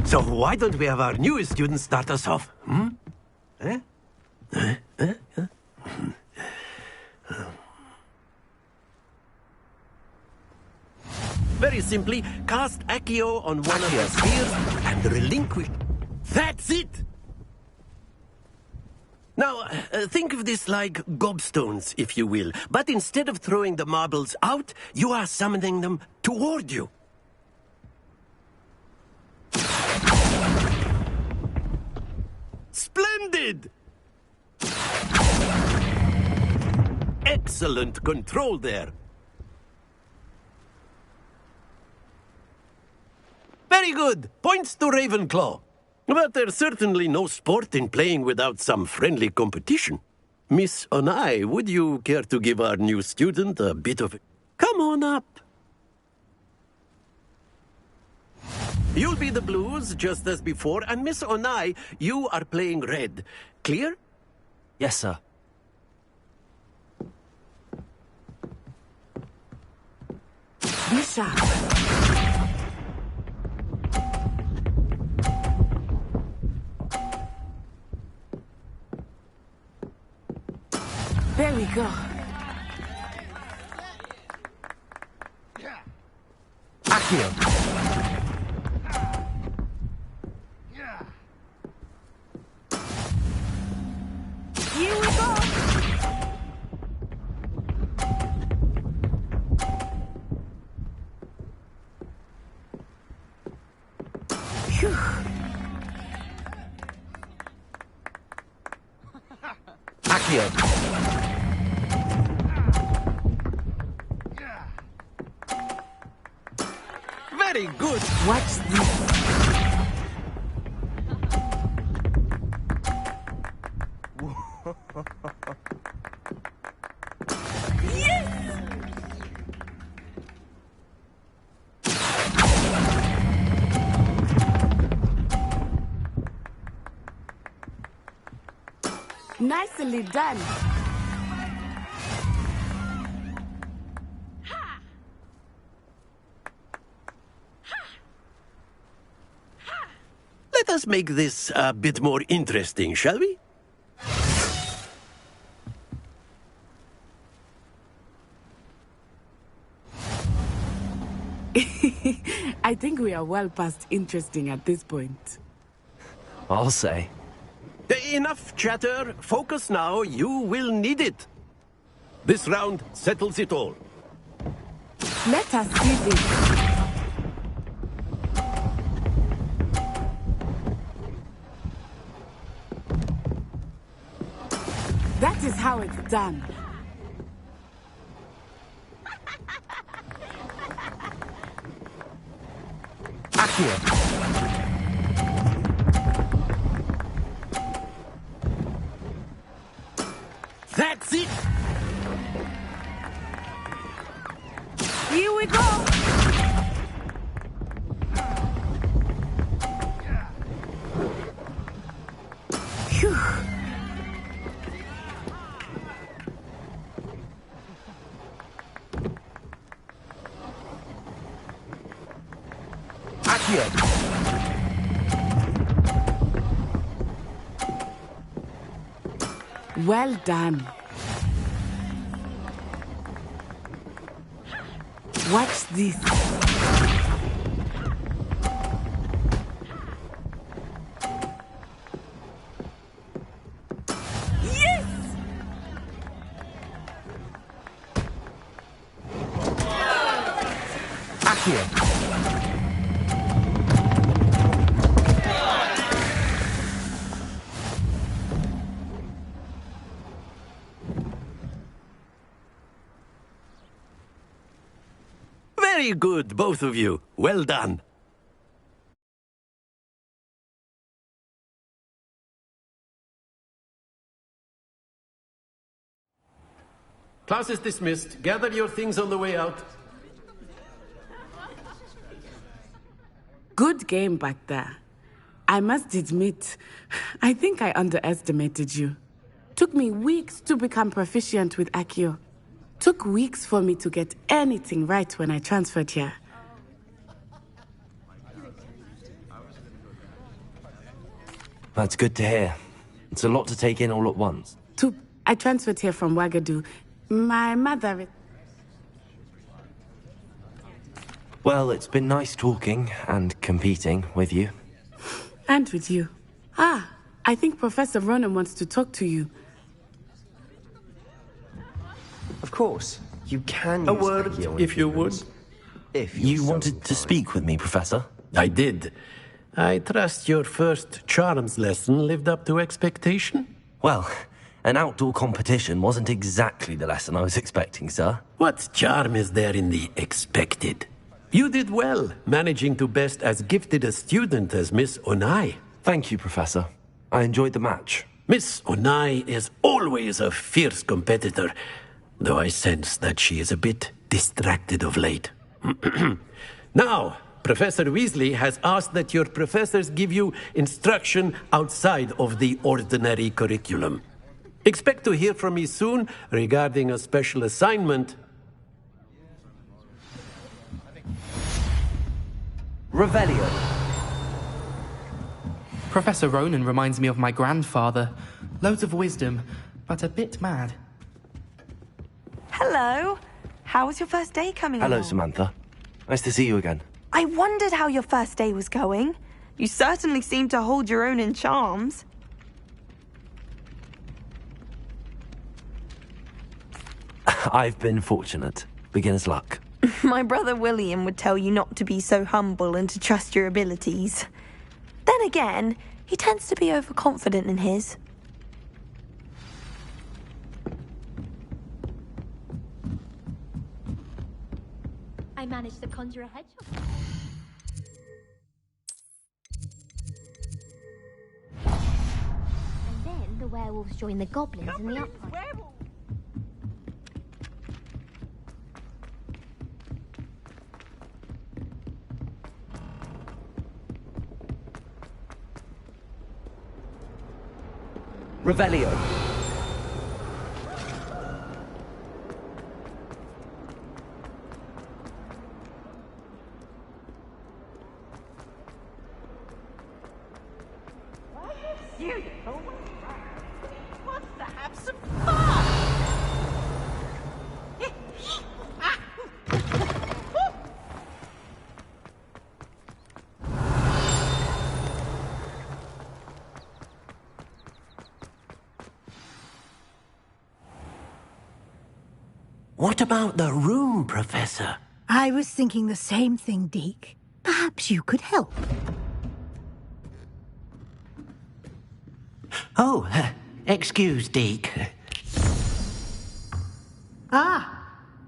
So why don't we have our newest student start us off? Eh? Very simply, cast Accio on one of the spheres and relinquish. That's it! Now, think of this like gobstones, if you will. But instead of throwing the marbles out, you are summoning them toward you. Splendid! Excellent control there. Very good. Points to Ravenclaw. But there's certainly no sport in playing without some friendly competition. Miss Onai, would you care to give our new student a bit of... Come on up. You'll be the blues, just as before, and Miss Onai, you are playing red. Clear? Yes, sir. Be sharp. There we go. Accio. Here we go. Phew. Accio. Very good. Watch this. Nicely done. Let us make this a bit more interesting, shall we? I think we are well past interesting at this point. I'll say. Enough chatter. Focus now. You will need it. This round settles it all. Let us see this. That is how it's done. Accio. That's it! Here we go. Phew. Accio. Well done. Watch this. Yes! Accio. Very good, both of you. Well done. Class is dismissed. Gather your things on the way out. Good game back there. I must admit, I think I underestimated you. Took me weeks to become proficient with Accio. Took weeks for me to get anything right when I transferred here. That's good to hear. It's a lot to take in all at once. I transferred here from Wagadu. My mother... Well, it's been nice talking and competing with you. And with you. I think Professor Ronan wants to talk to you. Of course. You can use A word, if you would. You wanted to speak with me, Professor? I did. I trust your first charms lesson lived up to expectation? Well, an outdoor competition wasn't exactly the lesson I was expecting, sir. What charm is there in the expected? You did well, managing to best as gifted a student as Miss Onai. Thank you, Professor. I enjoyed the match. Miss Onai is always a fierce competitor, though I sense that she is a bit distracted of late. Now, Professor Weasley has asked that your professors give you instruction outside of the ordinary curriculum. Expect to hear from me soon regarding a special assignment. Revelio. Professor Ronan reminds me of my grandfather. Loads of wisdom, but a bit mad. Hello. How was your first day coming Hello, along? Samantha. Nice to see you again. I wondered how your first day was going. You certainly seem to hold your own in charms. I've been fortunate. Beginner's luck. My brother William would tell you not to be so humble and to trust your abilities. Then again, he tends to be overconfident in his. I managed to conjure a hedgehog. And then the werewolves joined the goblins in the uproar. Revelio. Beautiful. Wants to have some fun. What about the room, Professor? I was thinking the same thing, Deke. Perhaps you could help. Oh, excuse, Deke.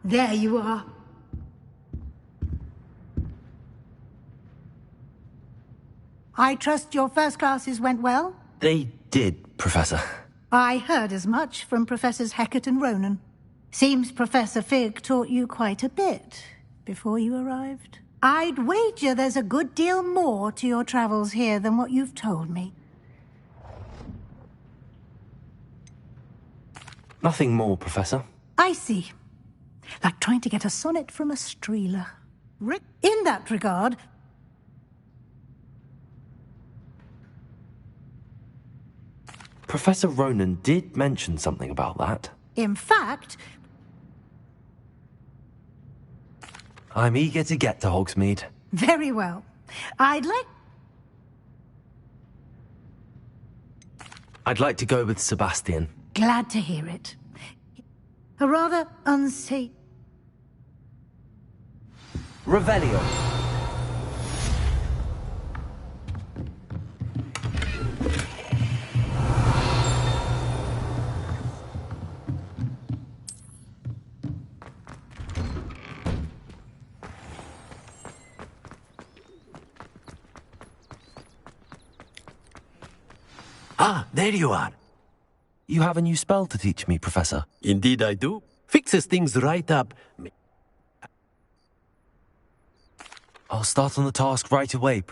There you are. I trust your first classes went well? They did, Professor. I heard as much from Professors Hecat and Ronan. Seems Professor Fig taught you quite a bit before you arrived. I'd wager there's a good deal more to your travels here than what you've told me. Nothing more, Professor. I see. Like trying to get a sonnet from a streeler. In that regard, Professor Ronan did mention something about that. in fact, I'm eager to get to Hogsmeade. very well. I'd I'd like to go with Sebastian. Glad to hear it. A rather unsafe... Revelio. Ah, there you are. You have a new spell to teach me, Professor. Indeed I do. Fixes things right up. I'll start on the task right away,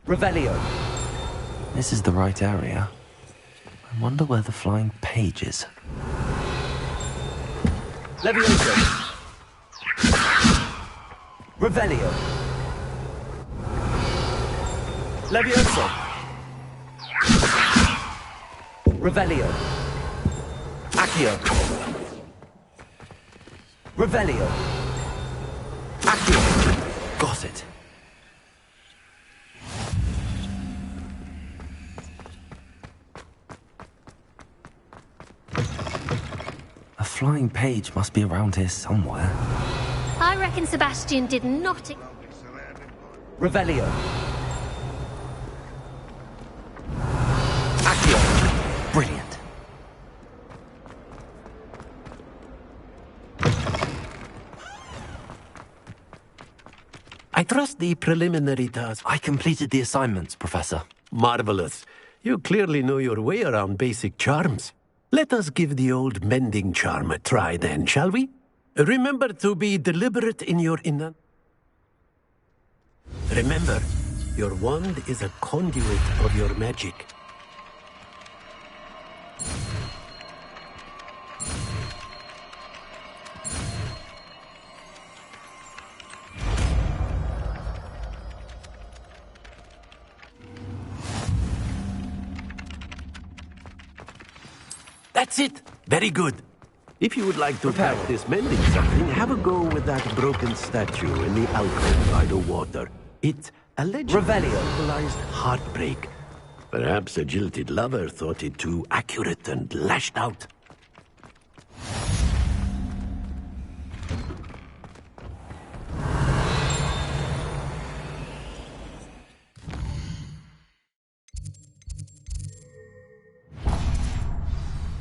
Revelio. This is the right area. I wonder where the flying page is. Levioso. Levioso! Revelio! Accio! Revelio! Accio! Got it. A flying page must be around here somewhere. I reckon Sebastian did not... Revelio! Accio! Brilliant. I trust the preliminary task. I completed the assignments, Professor. Marvelous. You clearly know your way around basic charms. Let us give the old mending charm a try then, shall we? Remember to be deliberate in your Remember, your wand is a conduit of your magic. That's it. Very good. If you would like to practice mending something, have a go with that broken statue in the alcove by the water. It allegedly symbolized heartbreak. Perhaps a jilted lover thought it too accurate and lashed out.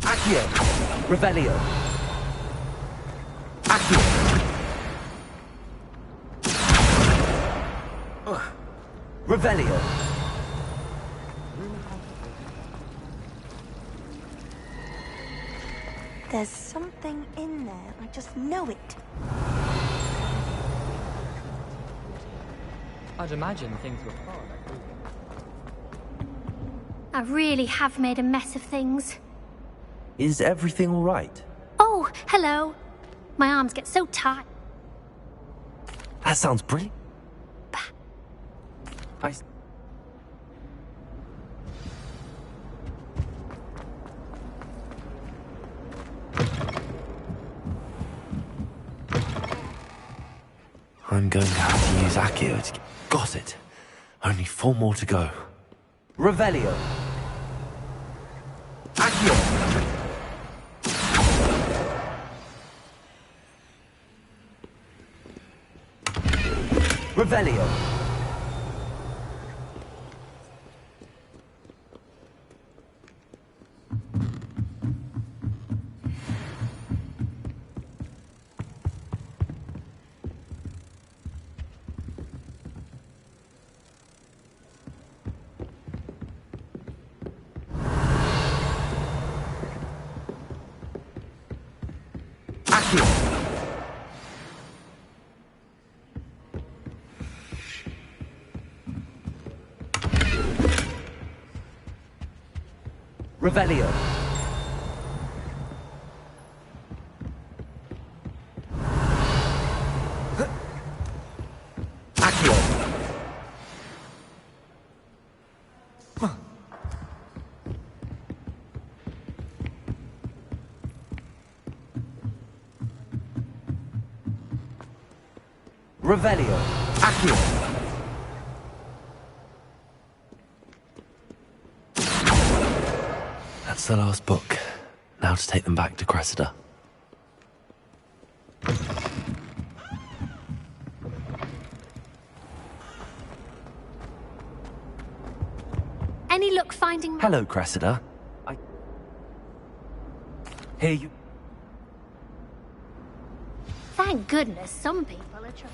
Accio! Revelio! Accio! Revelio! There's something in there. I just know it. I'd imagine things were far less. I really have made a mess of things. Is everything all right? Oh, hello. My arms get so tight. That sounds brilliant. I'm going to have to use Accio to... Got it. Only 4 more to go. Revelio. Accio. Revelio. Accio. Revelio. Accio. Revelio. Accio. That's the last book. Now to take them back to Cressida. Any luck finding... Hello, Cressida. I... Hear you... Thank goodness some people are trying...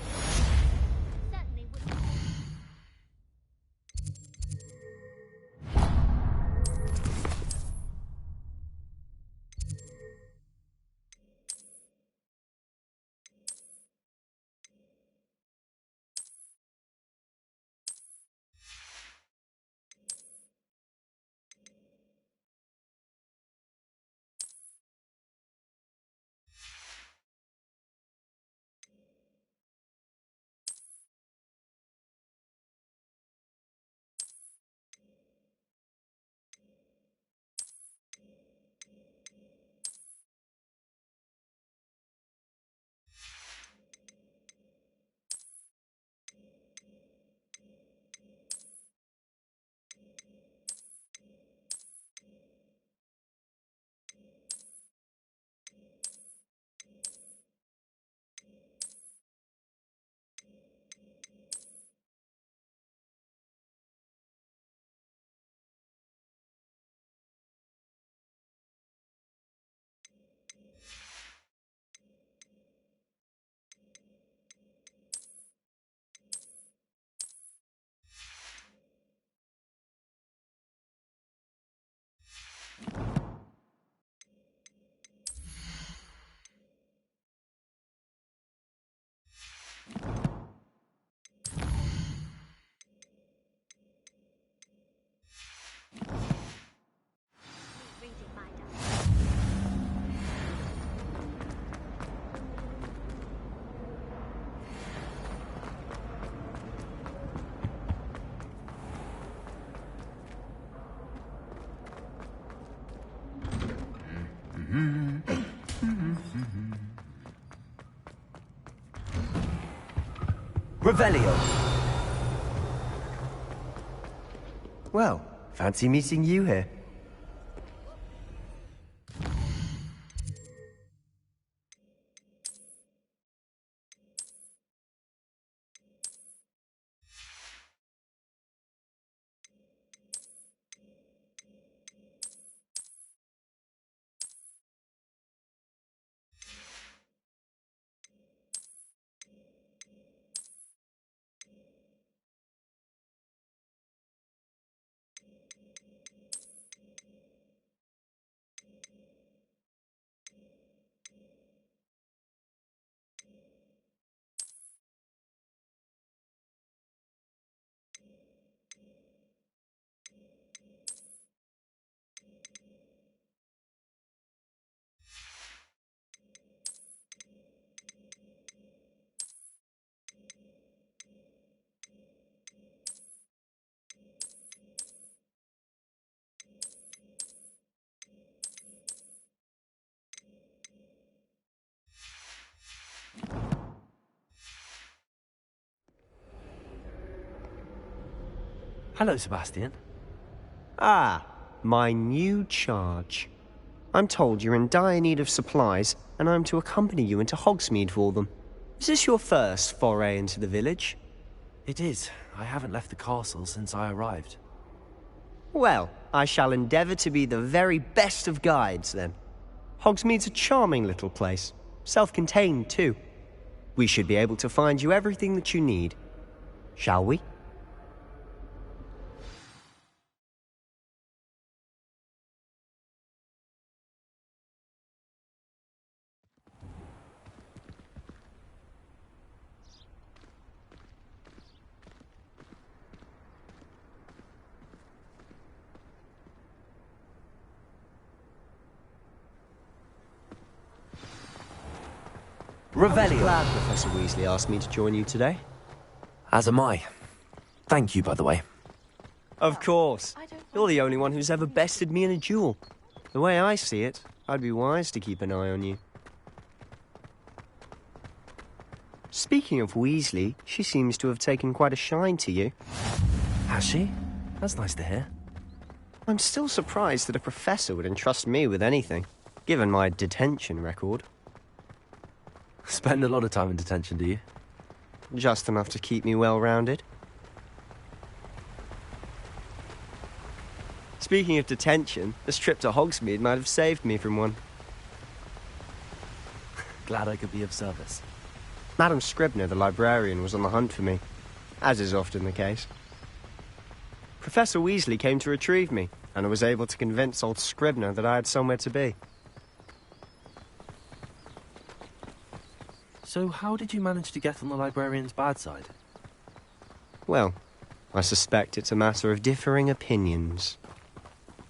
Revelio. Well, fancy meeting you here. Hello, Sebastian. Ah, my new charge. I'm told you're in dire need of supplies, and I'm to accompany you into Hogsmeade for them. Is this your first foray into the village? It is. I haven't left the castle since I arrived. Well, I shall endeavour to be the very best of guides, then. Hogsmeade's a charming little place. Self-contained, too. We should be able to find you everything that you need. Shall we? Revelio. I'm glad Professor Weasley asked me to join you today. As am I. Thank you, by the way. Of course. You're the only one who's ever bested me in a duel. The way I see it, I'd be wise to keep an eye on you. Speaking of Weasley, she seems to have taken quite a shine to you. Has she? That's nice to hear. I'm still surprised that a professor would entrust me with anything, given my detention record. Spend a lot of time in detention, do you? Just enough to keep me well-rounded. Speaking of detention, this trip to Hogsmeade might have saved me from one. Glad I could be of service. Madam Scribner, the librarian, was on the hunt for me, as is often the case. Professor Weasley came to retrieve me, and I was able to convince old Scribner that I had somewhere to be. So how did you manage to get on the librarian's bad side? Well, I suspect it's a matter of differing opinions.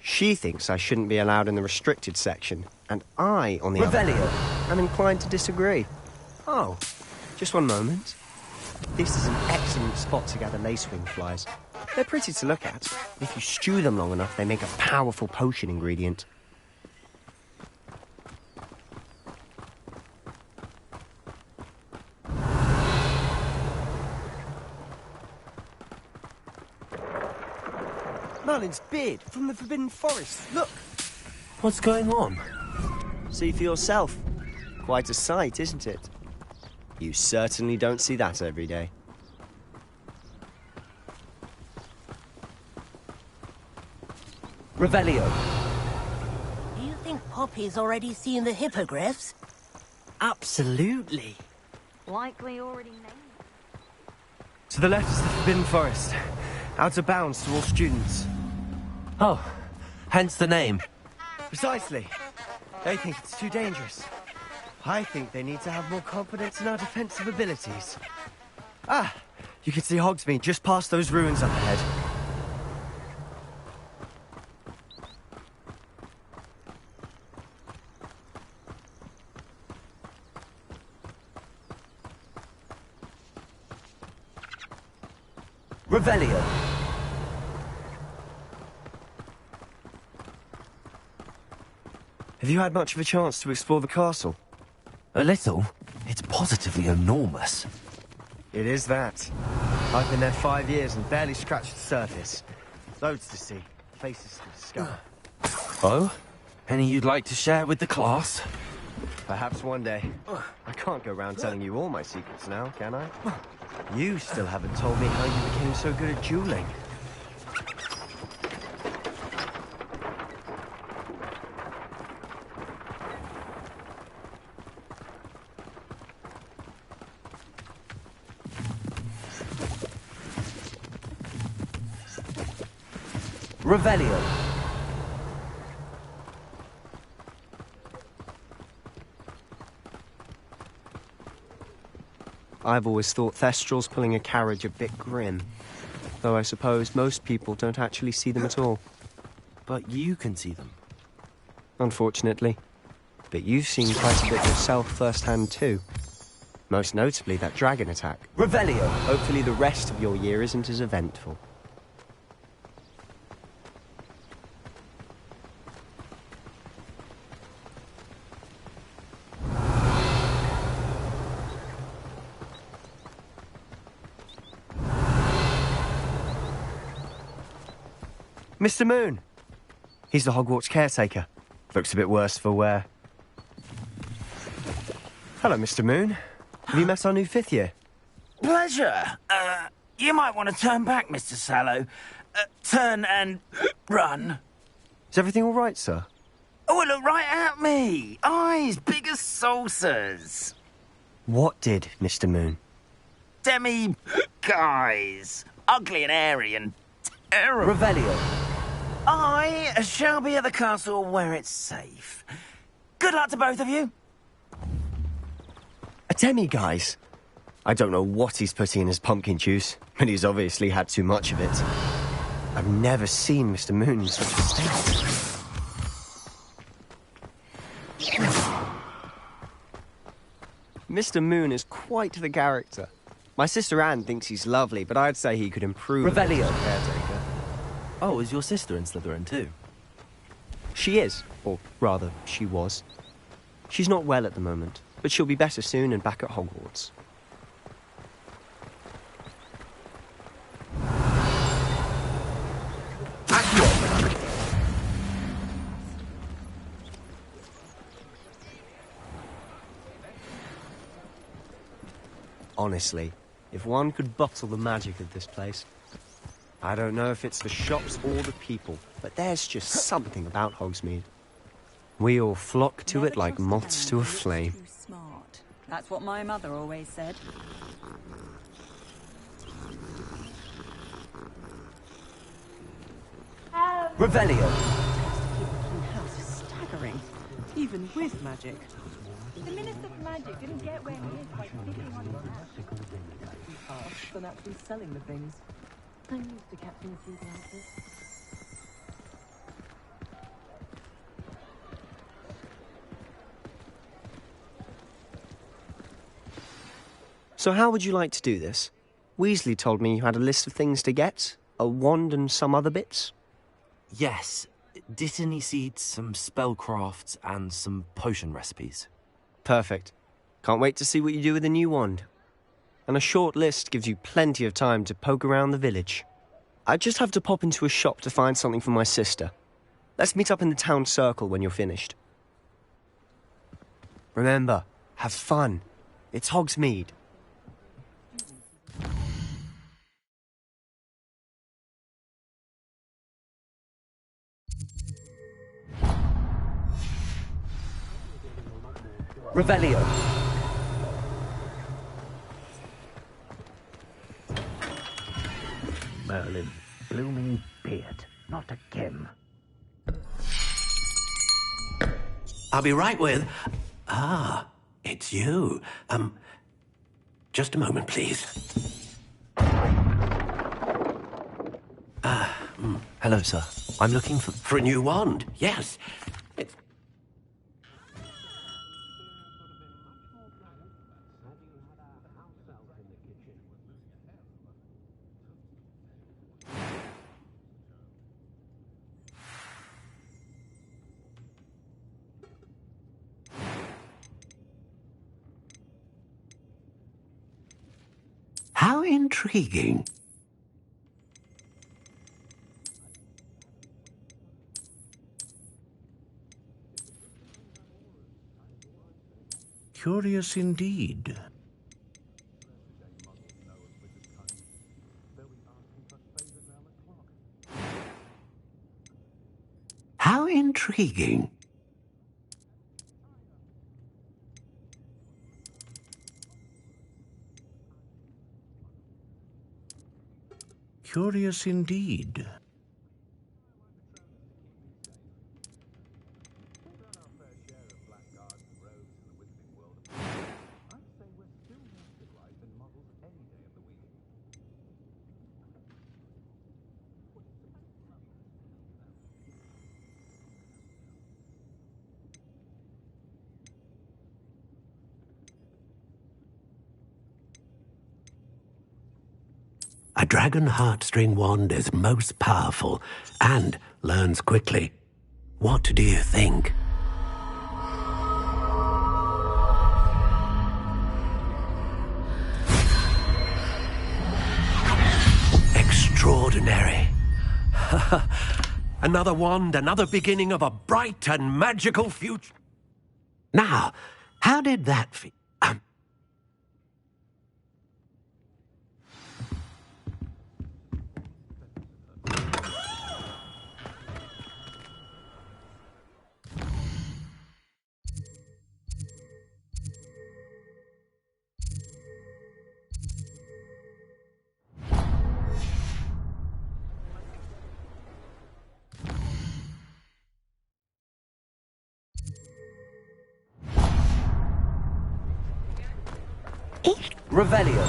She thinks I shouldn't be allowed in the restricted section, and I, on the other hand, am inclined to disagree. Oh, just one moment. This is an excellent spot to gather lacewing flies. They're pretty to look at. If you stew them long enough, they make a powerful potion ingredient. Merlin's beard from the Forbidden Forest. Look! What's going on? See for yourself. Quite a sight, isn't it? You certainly don't see that every day. Revelio. Do you think Poppy's already seen the hippogriffs? Absolutely. Likely already named. To the left is the Forbidden Forest. Out of bounds to all students. Oh, hence the name. Precisely. They think it's too dangerous. I think they need to have more confidence in our defensive abilities. Ah, you can see Hogsmeade just past those ruins up ahead. Revelio. Have you had much of a chance to explore the castle? A little. It's positively enormous. It is that. I've been there 5 years and barely scratched the surface. Loads to see, places to discover. Oh? Any you'd like to share with the class? Perhaps one day. I can't go around telling you all my secrets now, can I? You still haven't told me how you became so good at dueling. Revelio. I've always thought Thestrals pulling a carriage a bit grim. Though I suppose most people don't actually see them at all. But you can see them. Unfortunately. But you've seen quite a bit yourself firsthand too. Most notably that dragon attack. Revelio. Hopefully the rest of your year isn't as eventful. Mr. Moon! He's the Hogwarts caretaker. Looks a bit worse for wear. Hello, Mr. Moon. Have you met our new 5th year? Pleasure. You might want to turn back, Mr. Sallow. Turn and run. Is everything all right, sir? Oh, look right at me. Eyes big as saucers. What did, Mr. Moon? Guys. Ugly and airy and terrible. Revelio. I shall be at the castle where it's safe. Good luck to both of you. A demi-guise? I don't know what he's putting in his pumpkin juice, but he's obviously had too much of it. I've never seen Mr. Moon in such a state. Mr. Moon is quite the character. My sister Anne thinks he's lovely, but I'd say he could improve Revelio. as a caretaker. Oh, is your sister in Slytherin too? She is, or rather, she was. She's not well at the moment, but she'll be better soon and back at Hogwarts. Honestly, if one could bottle the magic of this place. I don't know if it's the shops or the people, but there's just something about Hogsmeade. We all flock to it like moths to a flame. Too smart. That's what my mother always said. Revelio. House is staggering, even with magic. The Minister for Magic didn't get where he is by sitting on his hat. That's harsh than actually selling the things. I'm used to catching a few glances. So how would you like to do this? Weasley told me you had a list of things to get, a wand and some other bits. Yes. Dittany seeds, some spellcrafts, and some potion recipes. Perfect. Can't wait to see what you do with the new wand. And a short list gives you plenty of time to poke around the village. I just have to pop into a shop to find something for my sister. Let's meet up in the town circle when you're finished. Remember, have fun. It's Hogsmeade. Revelio. Merlin, blooming beard, not again. I'll be right with... Ah, it's you. Just a moment, please. Hello, sir. I'm looking for... For a new wand, yes. It's... intriguing. Curious indeed. How intriguing. Curious indeed. A dragon heartstring wand is most powerful and learns quickly. What do you think? Extraordinary. Another wand, another beginning of a bright and magical future. Now, how did that feel? Revelio.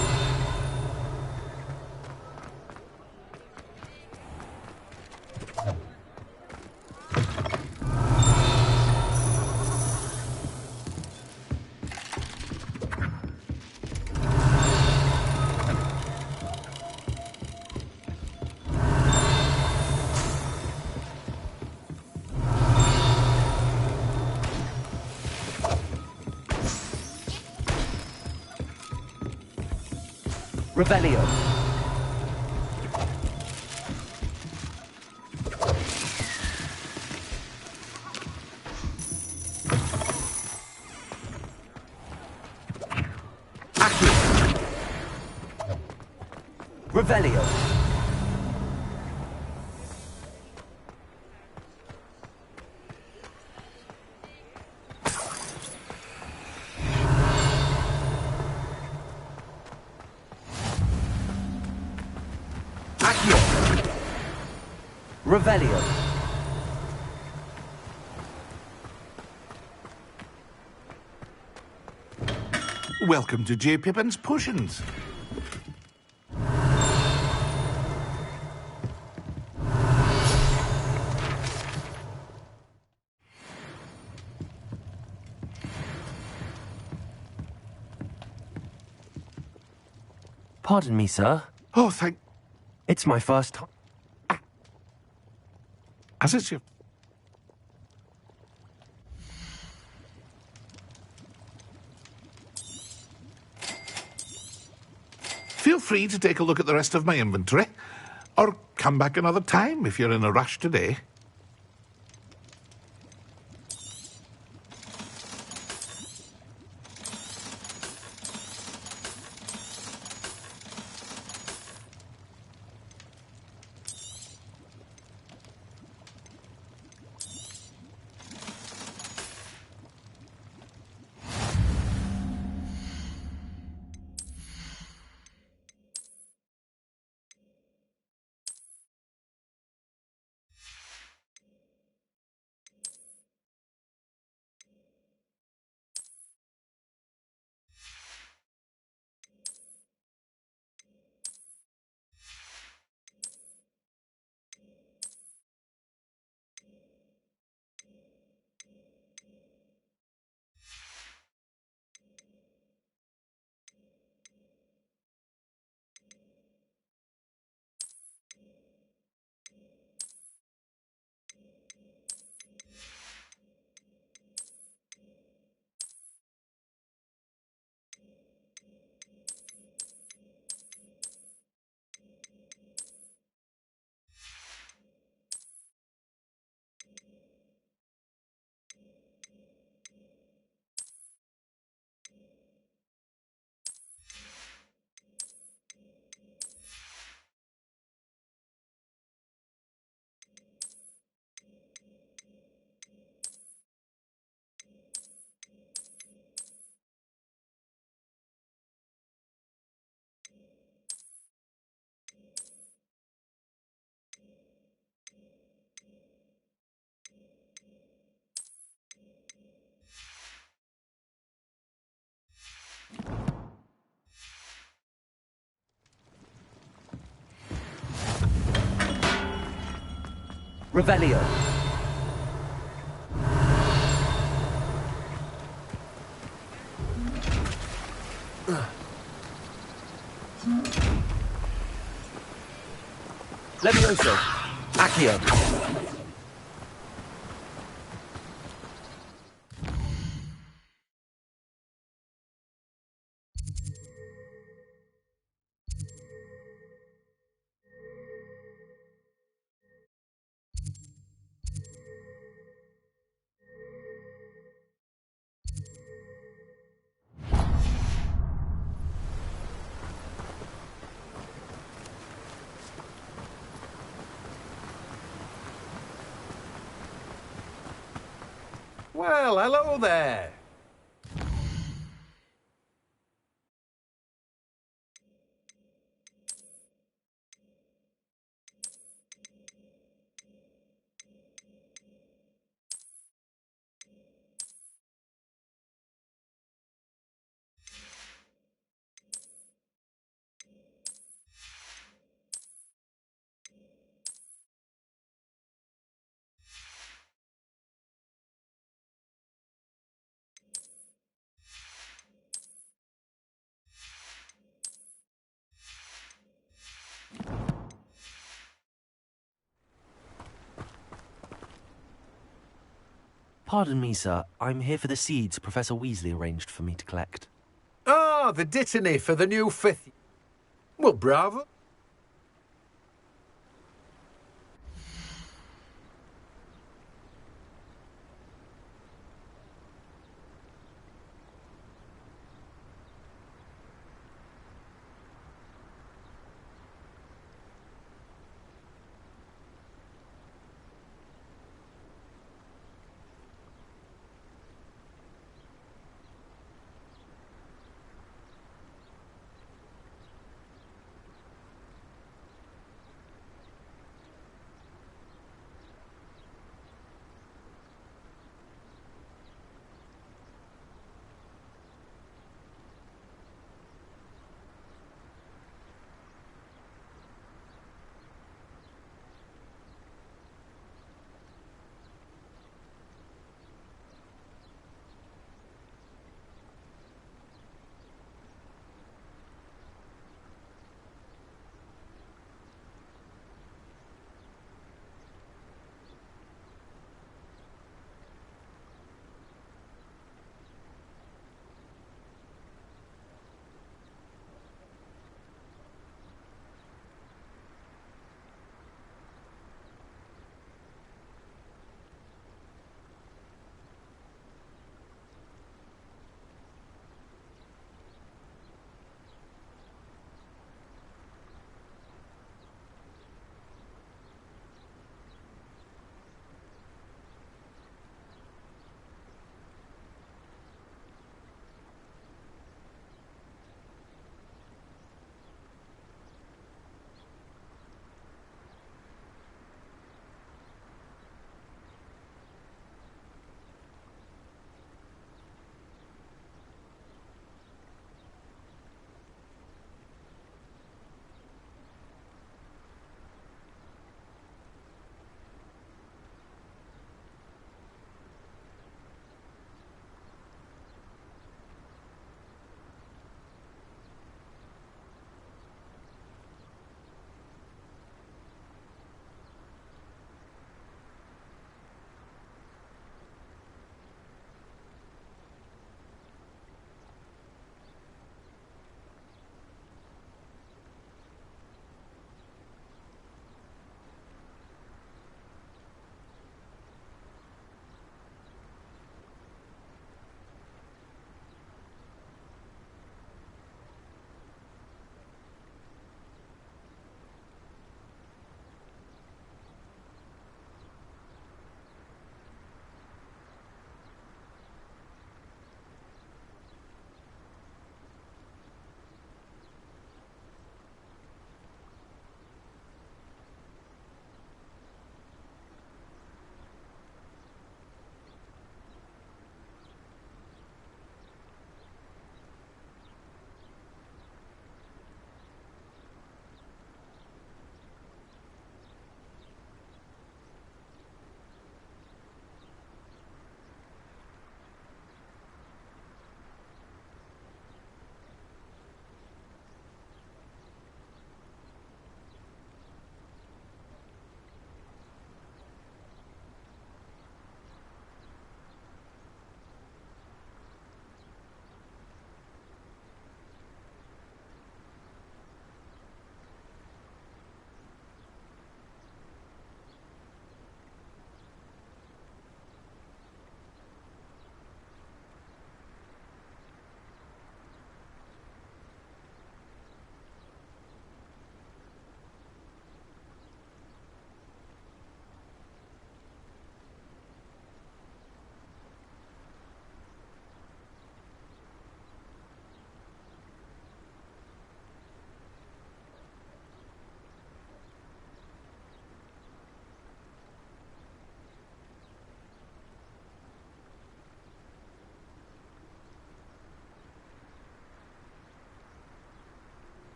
Revelio. Revelio. Revelio. Welcome to J. Pippin's Potions. Pardon me, sir. Oh, thank... It's my first time. As it's your... Feel free to take a look at the rest of my inventory, or come back another time if you're in a rush today. Revelio. Levioso. Accio. Well, hello there. Pardon me, sir. I'm here for the seeds Professor Weasley arranged for me to collect. Ah, the dittany for the new fifth. Well, bravo.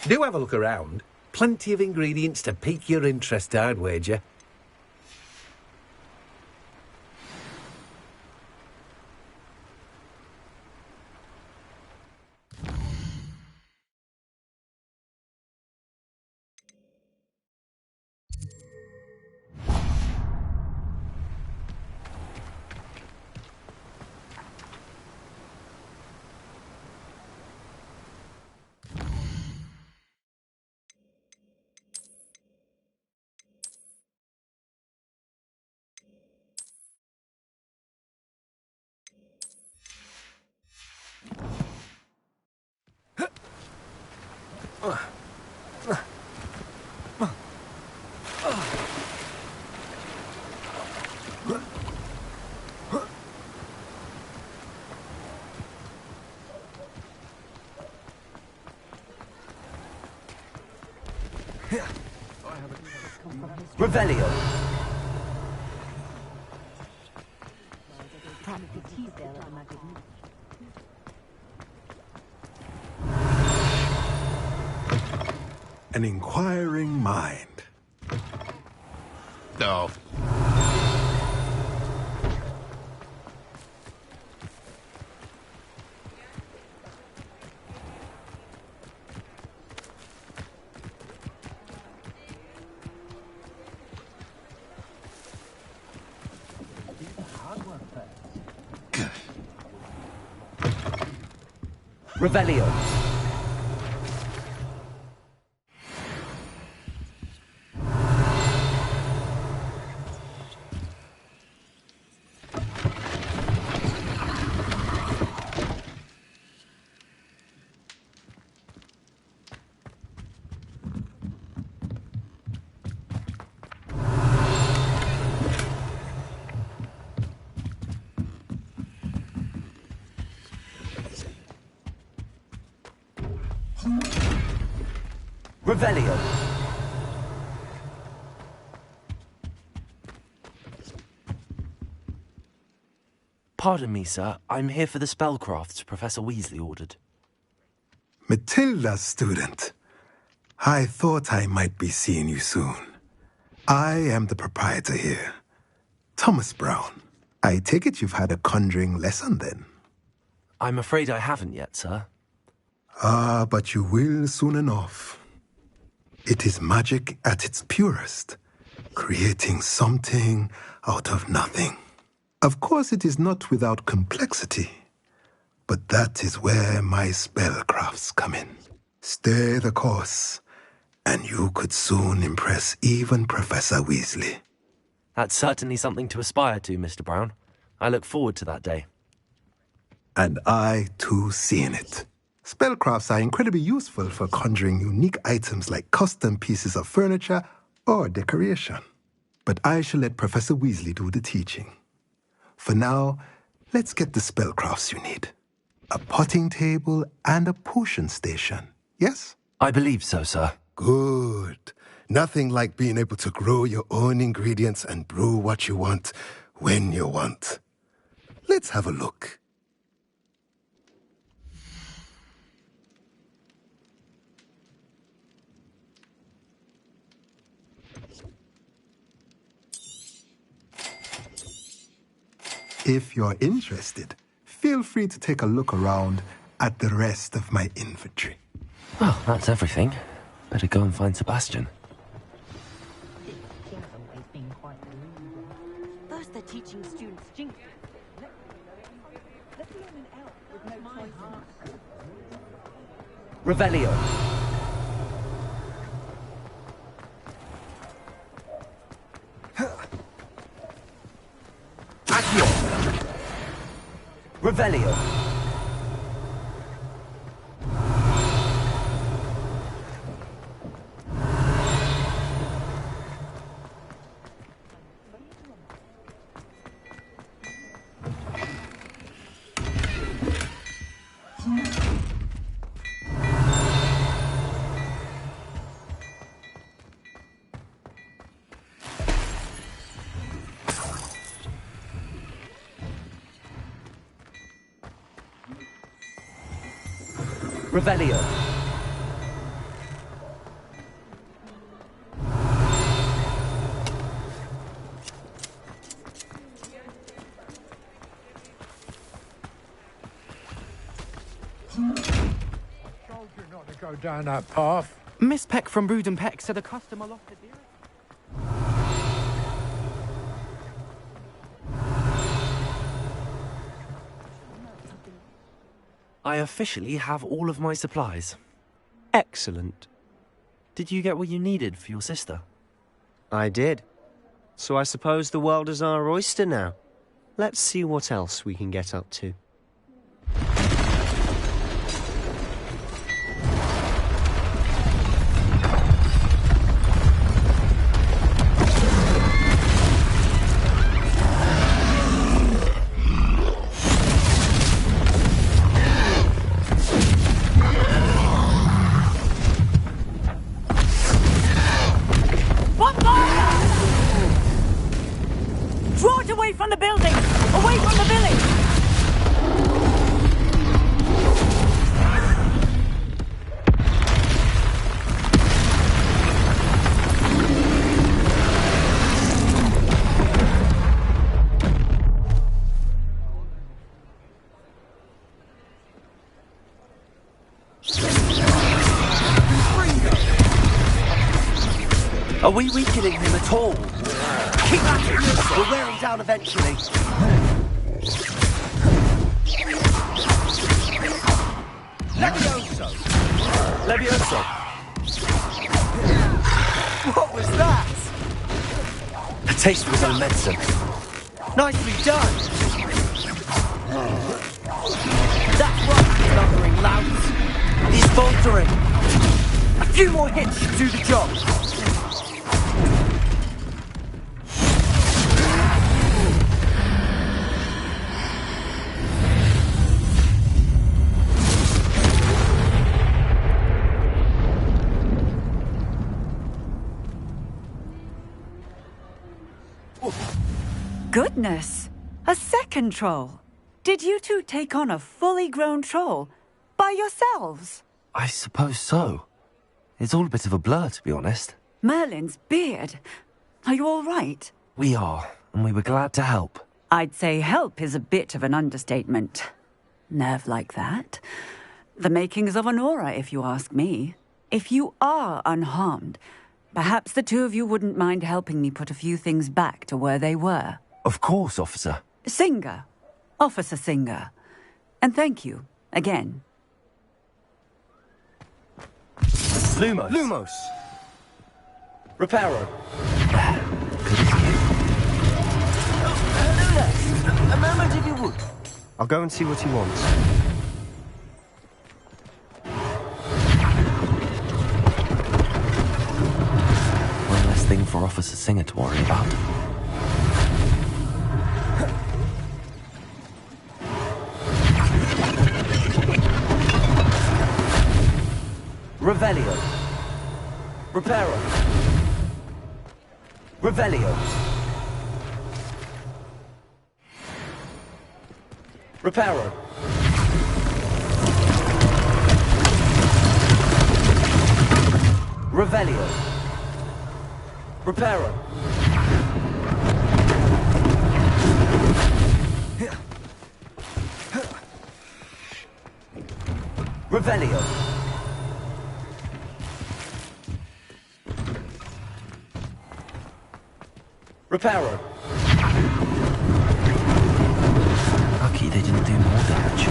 Do have a look around. Plenty of ingredients to pique your interest, I'd wager. Revelio. An inquiring mind. No. Revelio. Revelio. Pardon me, sir. I'm here for the spellcrafts Professor Weasley ordered. Matilda's student. I thought I might be seeing you soon. I am the proprietor here, Thomas Brown. I take it you've had a conjuring lesson then? I'm afraid I haven't yet, sir. Ah, but you will soon enough. It is magic at its purest, creating something out of nothing. Of course, it is not without complexity, but that is where my spellcrafts come in. Stay the course, and you could soon impress even Professor Weasley. That's certainly something to aspire to, Mr. Brown. I look forward to that day. And I, too, seeing it. Spellcrafts are incredibly useful for conjuring unique items like custom pieces of furniture or decoration. But I shall let Professor Weasley do the teaching. For now, let's get the spellcrafts you need. A potting table and a potion station, yes? I believe so, sir. Good. Nothing like being able to grow your own ingredients and brew what you want when you want. Let's have a look. If you're interested, feel free to take a look around at the rest of my inventory. Well, that's everything. Better go and find Sebastian. First they're teaching students jingle. Let me an elf with no choice. Revelio. Revelio. Revelio. go down that path. Miss Peck from Brood and Peck said a customer lost a deer. I officially have all of my supplies. Excellent. Did you get what you needed for your sister? I did. So I suppose the world is our oyster now. Let's see what else we can get up to. Draw it away from the building! Away from the village! Are we weakening him at all? Keep at it! We'll wear him down eventually. Levioso! Levioso! What was that? A taste of his own medicine. Nicely done! That's right, lumbering louts. He's faltering. A few more hits should do the job. Goodness! A second troll! Did you two take on a fully grown troll? By yourselves? I suppose so. It's all a bit of a blur, to be honest. Merlin's beard. Are you all right? We are, and we were glad to help. I'd say help is a bit of an understatement. Nerve like that. The makings of an aura, if you ask me. If you are unharmed, perhaps the two of you wouldn't mind helping me put a few things back to where they were. Of course, officer. Singer. Officer Singer. And thank you, again. Lumos. Lumos. Reparo. A moment if you would. I'll go and see what he wants. One less thing for Officer Singer to worry about. Revelio. Reparo. Revelio. Reparo. Revelio. Reparo. Revelio. Reparo. Lucky they didn't do more damage.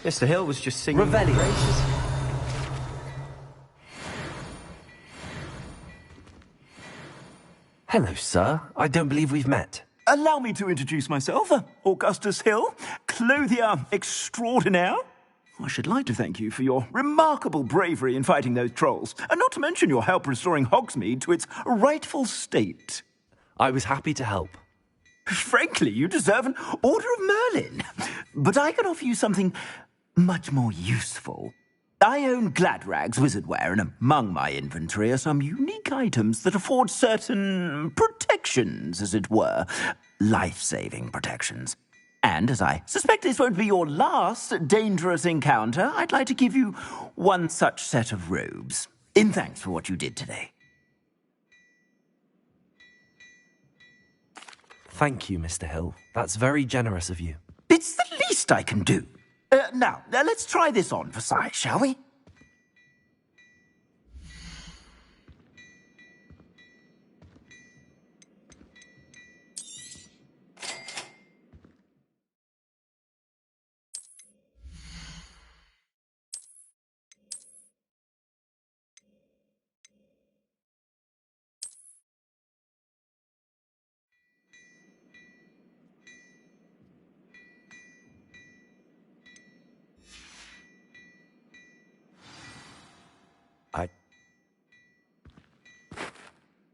Mr. Hill was just singing Revelio. praises. Hello, sir. I don't believe we've met. Allow me to introduce myself, Augustus Hill, clothier extraordinaire. I should like to thank you for your remarkable bravery in fighting those trolls, and not to mention your help restoring Hogsmeade to its rightful state. I was happy to help. Frankly, you deserve an Order of Merlin. But I can offer you something much more useful. I own Gladrag's wizardware, and among my inventory are some unique items that afford certain protections, as it were. Life-saving protections. And as I suspect this won't be your last dangerous encounter, I'd like to give you one such set of robes, in thanks for what you did today. Thank you, Mr. Hill. That's very generous of you. It's the least I can do. Now, let's try this on for size, shall we?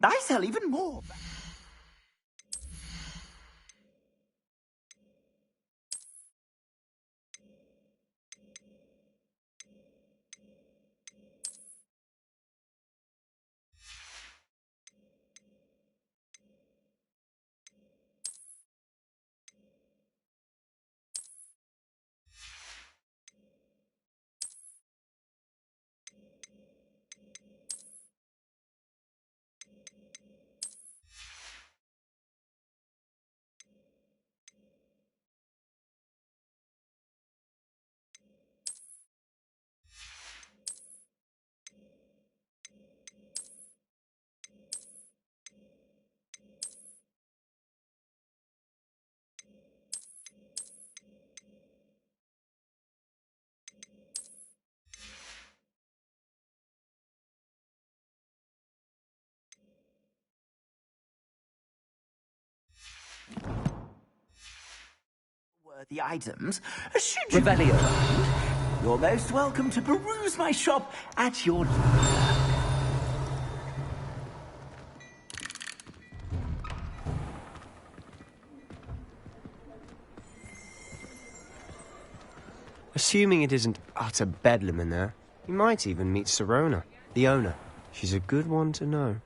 I sell even more. Worthy items, should you Revelio. You're most welcome to peruse my shop at your Assuming it isn't utter bedlam in there, you might even meet Sirona, the owner. She's a good one to know.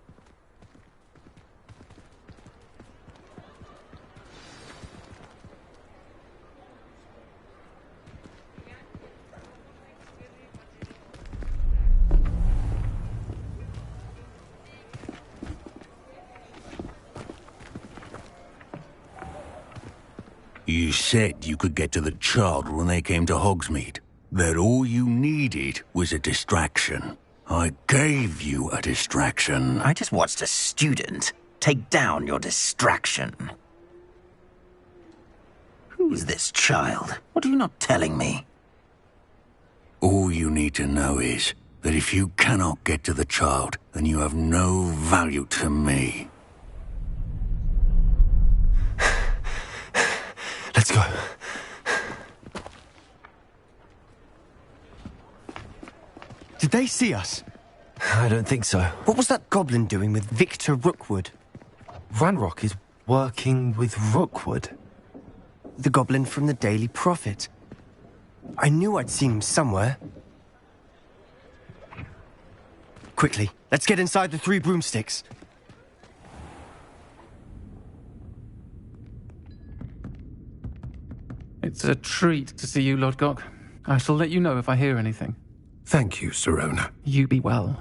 You said you could get to the child when they came to Hogsmeade. That all you needed was a distraction. I gave you a distraction. I just watched a student take down your distraction. Who's this child? What are you not telling me? All you need to know is that if you cannot get to the child, then you have no value to me. Let's go. Did they see us? I don't think so. What was that goblin doing with Victor Rookwood? Ranrock is working with Rookwood. The goblin from the Daily Prophet. I knew I'd seen him somewhere. Quickly, let's get inside the 3 broomsticks. It's a treat to see you, Lodgok. I shall let you know if I hear anything. Thank you, Sirona. You be well.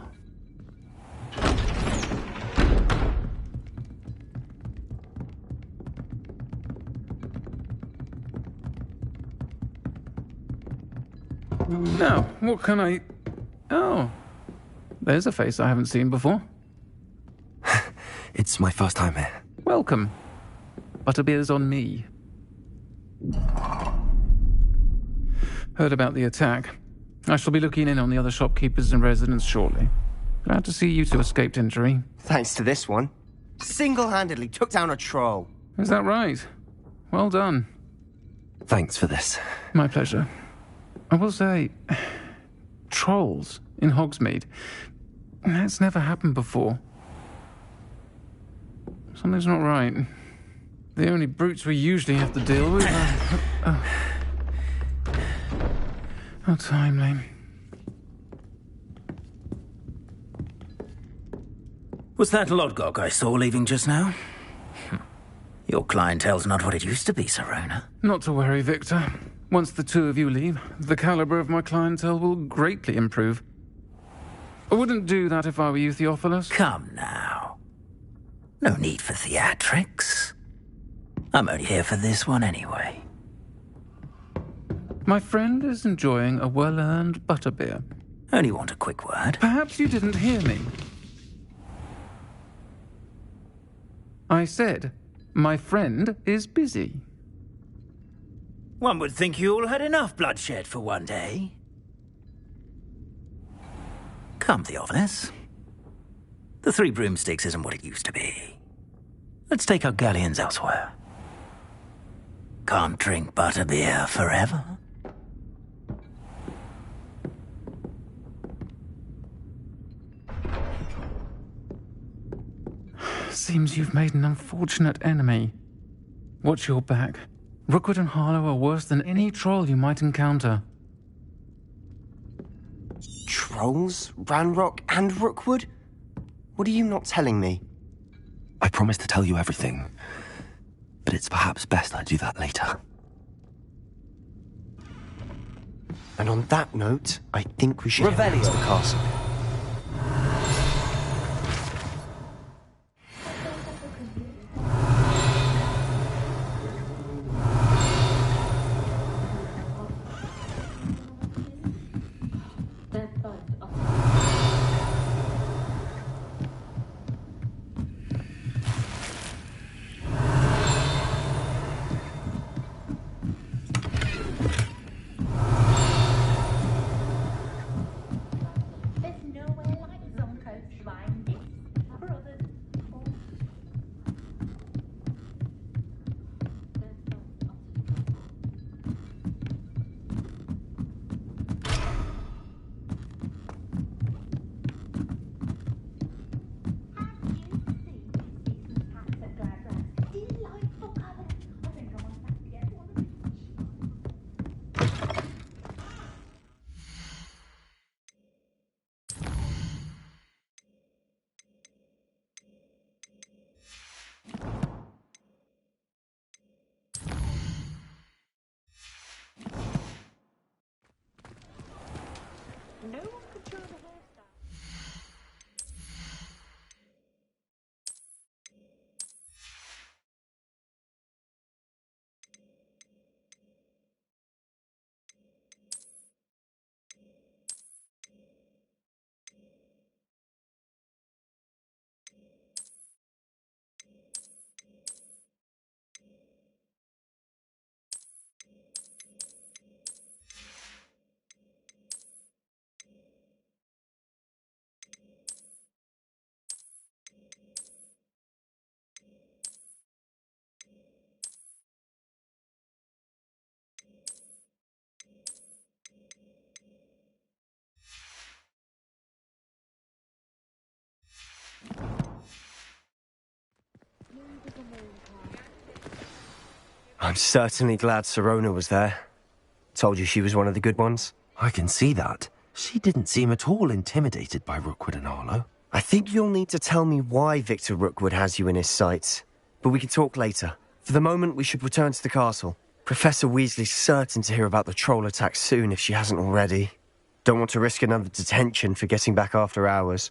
Now, what can I... Oh, there's a face I haven't seen before. It's my first time here. Welcome. Butterbeer's on me. Heard about the attack. I shall be looking in on the other shopkeepers and residents shortly. Glad to see you two escaped injury. Thanks to this one. Single-handedly took down a troll. Is that right? Well done. Thanks for this. My pleasure. I will say, trolls in Hogsmeade. That's never happened before. Something's not right. The only brutes we usually have to deal with are... How timely. Was that Lodgok I saw leaving just now? Your clientele's not what it used to be, Serona. Not to worry, Victor. Once the two of you leave, the caliber of my clientele will greatly improve. I wouldn't do that if I were you, Theophilus. Come now. No need for theatrics. I'm only here for this one anyway. My friend is enjoying a well-earned butterbeer. Only want a quick word. Perhaps you didn't hear me. I said, my friend is busy. One would think you all had enough bloodshed for one day. Come, Theophilus. The Three Broomsticks isn't what it used to be. Let's take our galleons elsewhere. Can't drink butterbeer forever. Seems you've made an unfortunate enemy. Watch your back. Rookwood and Harlow are worse than any troll you might encounter. Trolls? Ranrock and Rookwood? What are you not telling me? I promised to tell you everything, but it's perhaps best I do that later. And on that note, I think we should head back to the castle. I'm certainly glad Serona was there. Told you she was one of the good ones. I can see that. She didn't seem at all intimidated by Rookwood and Harlow. I think you'll need to tell me why Victor Rookwood has you in his sights. But we can talk later. For the moment, we should return to the castle. Professor Weasley's certain to hear about the troll attack soon if she hasn't already. Don't want to risk another detention for getting back after hours.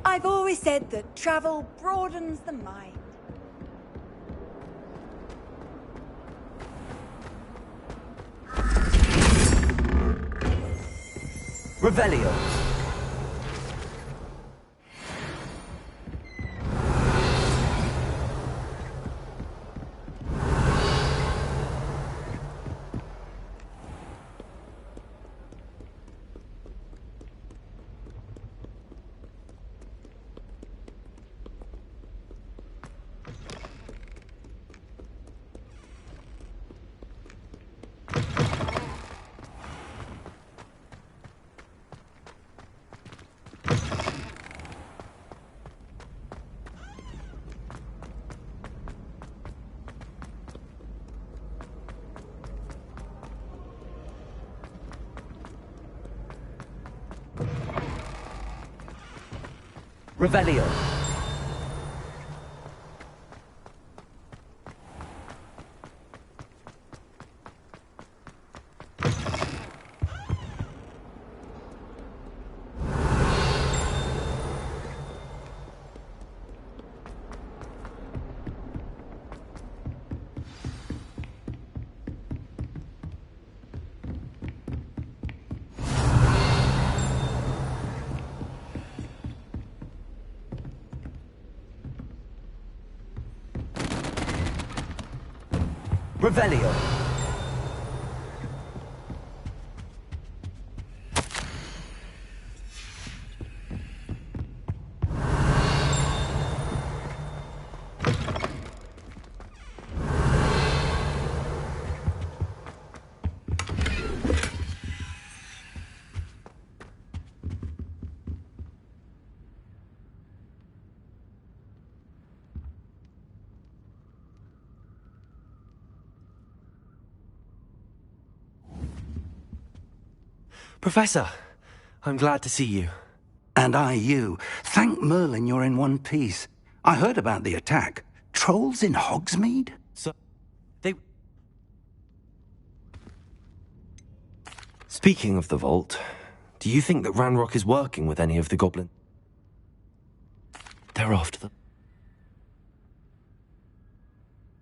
I've always said that travel broadens the mind. Revelio. Revelio. Revelio. Professor, I'm glad to see you. And I you. Thank Merlin you're in one piece. I heard about the attack. Trolls in Hogsmeade? So, they... Speaking of the vault, do you think that Ranrock is working with any of the goblins? They're after them.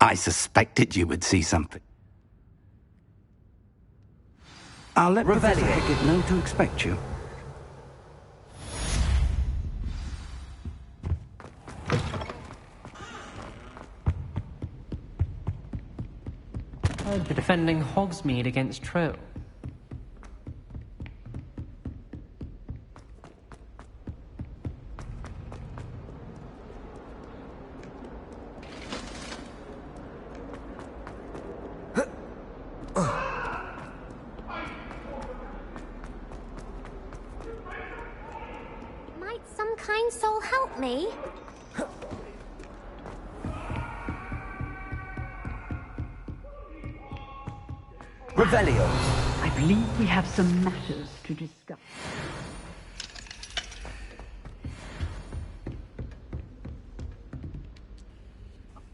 I suspected you would see something. I'll let Professor Hackett know to expect you. They're defending Hogsmeade against Trill. Might some kind soul help me? Revelio. I believe we have some matters to discuss.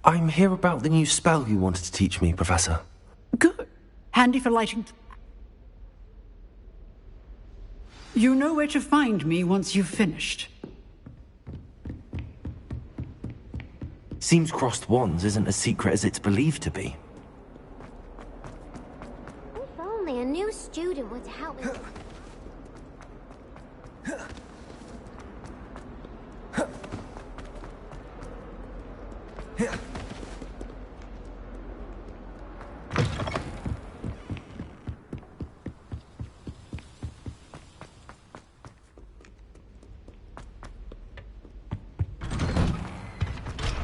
I'm here about the new spell you wanted to teach me, Professor. Good. Handy for lighting. You know where to find me once you've finished. Seems crossed wands isn't as secret as it's believed to be. If only a new student were to help me.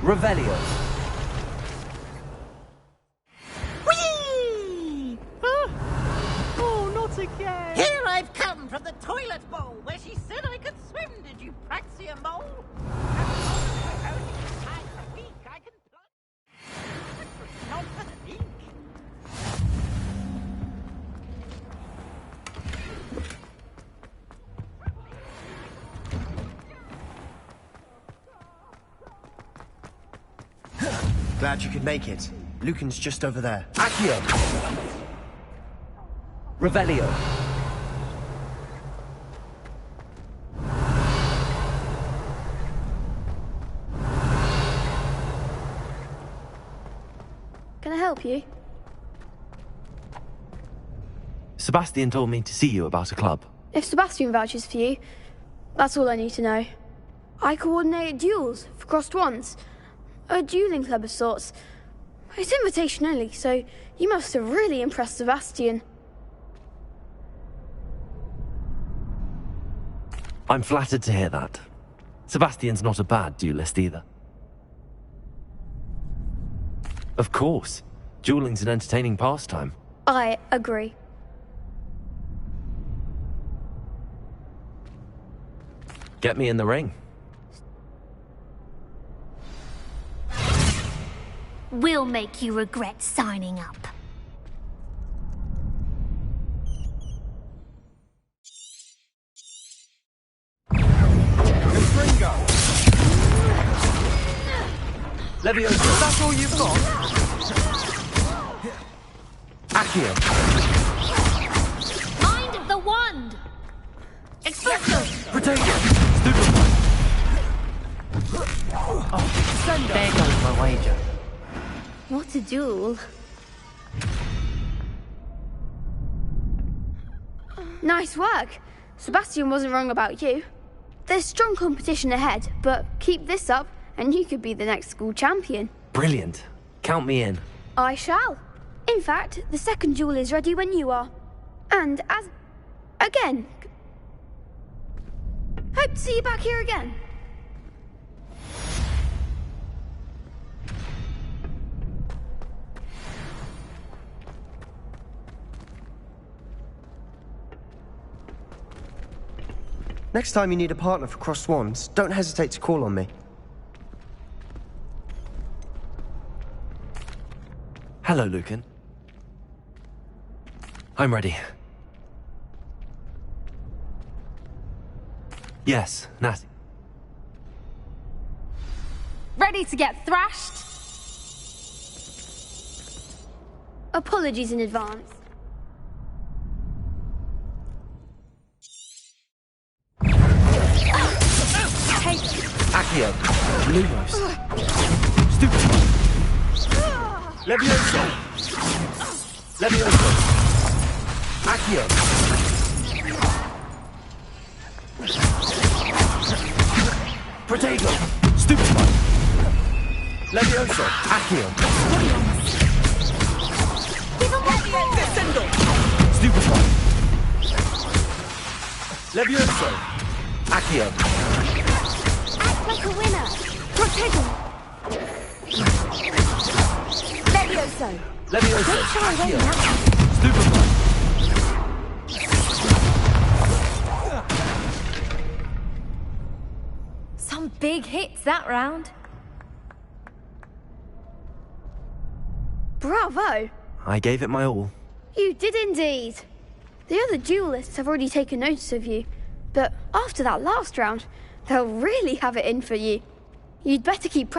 Revelio. Whee! Oh, not again! Here I've come from the toilet bowl where she said I could swim, did you praxia mole? I can plunge. Not for the ink. Glad you could make it. Lucan's just over there. Accio. Revelio. Can I help you? Sebastian told me to see you about a club. If Sebastian vouches for you, that's all I need to know. I coordinate duels for crossed wands. A dueling club of sorts. It's invitation only, so you must have really impressed Sebastian. I'm flattered to hear that. Sebastian's not a bad duelist either. Of course. Dueling's an entertaining pastime. I agree. Get me in the ring. We'll make you regret signing up. Levioso. That's all you've got? Accio. Mind the wand! Expulso! Protego. There goes my wager. What a duel. Nice work. Sebastian wasn't wrong about you. There's strong competition ahead, but keep this up and you could be the next school champion. Brilliant. Count me in. I shall. In fact, the second duel is ready when you are. And as... again. Hope to see you back here again. Next time you need a partner for crossed swans, don't hesitate to call on me. Hello, Lucan. I'm ready. Yes, Natty. Ready to get thrashed? Apologies in advance. Accio. Lumos. Stupid. Levioso. Levioso. Accio. Protego. Stupid. Levioso. Accio. Stupid. Levioso. Accio. Like a winner. Protego. Levioso. Levioso. Don't shy away Accio. now. Stupid. Some big hits that round. Bravo. I gave it my all. You did indeed. The other duelists have already taken notice of you, but after that last round, they'll really have it in for you. You'd better keep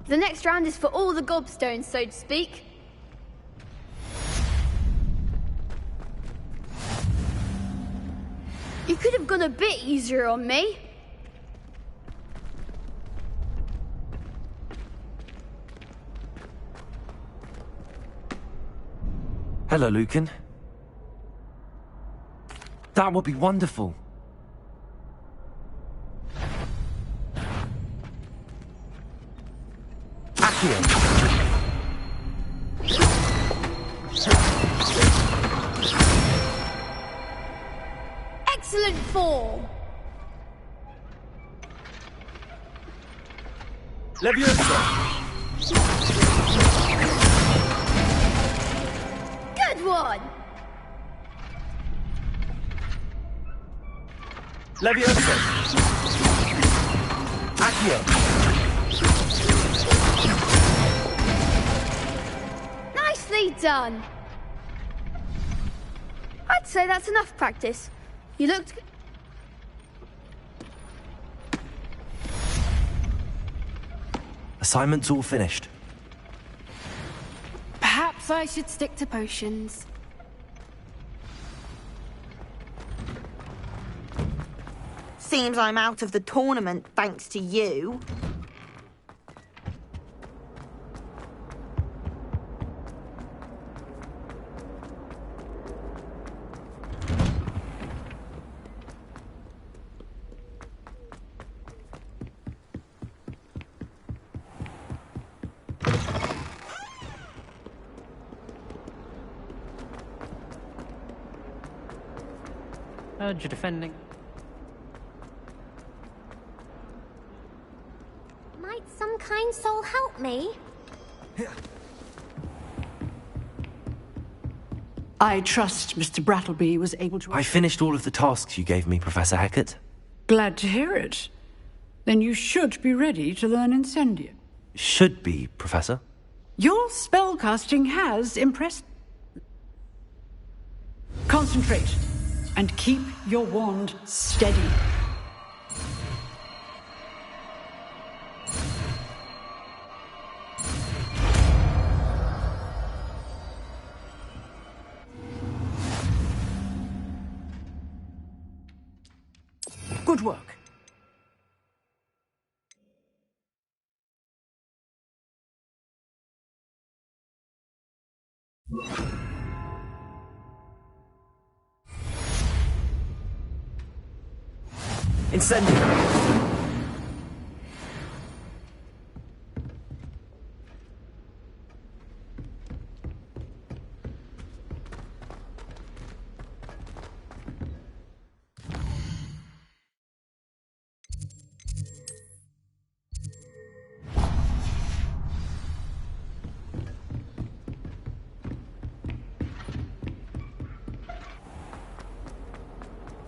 The next round is for all the gobstones, so to speak. You could have gone a bit easier on me. Hello, Lucan. That would be wonderful. Accio. Excellent form. Levioso. Good one. Levioso. Accio. Nicely done. I'd say that's enough practice. You looked... Assignment's all finished. Perhaps I should stick to potions. Seems I'm out of the tournament thanks to you. Heard you're defending. Might some kind soul help me? I trust Mr. Brattleby was able to... I finished all of the tasks you gave me, Professor Hackett. Glad to hear it. Then you should be ready to learn Incendia. Should be, Professor. Your spellcasting has impressed... Concentrate, and keep your wand steady. Good work. Incendio!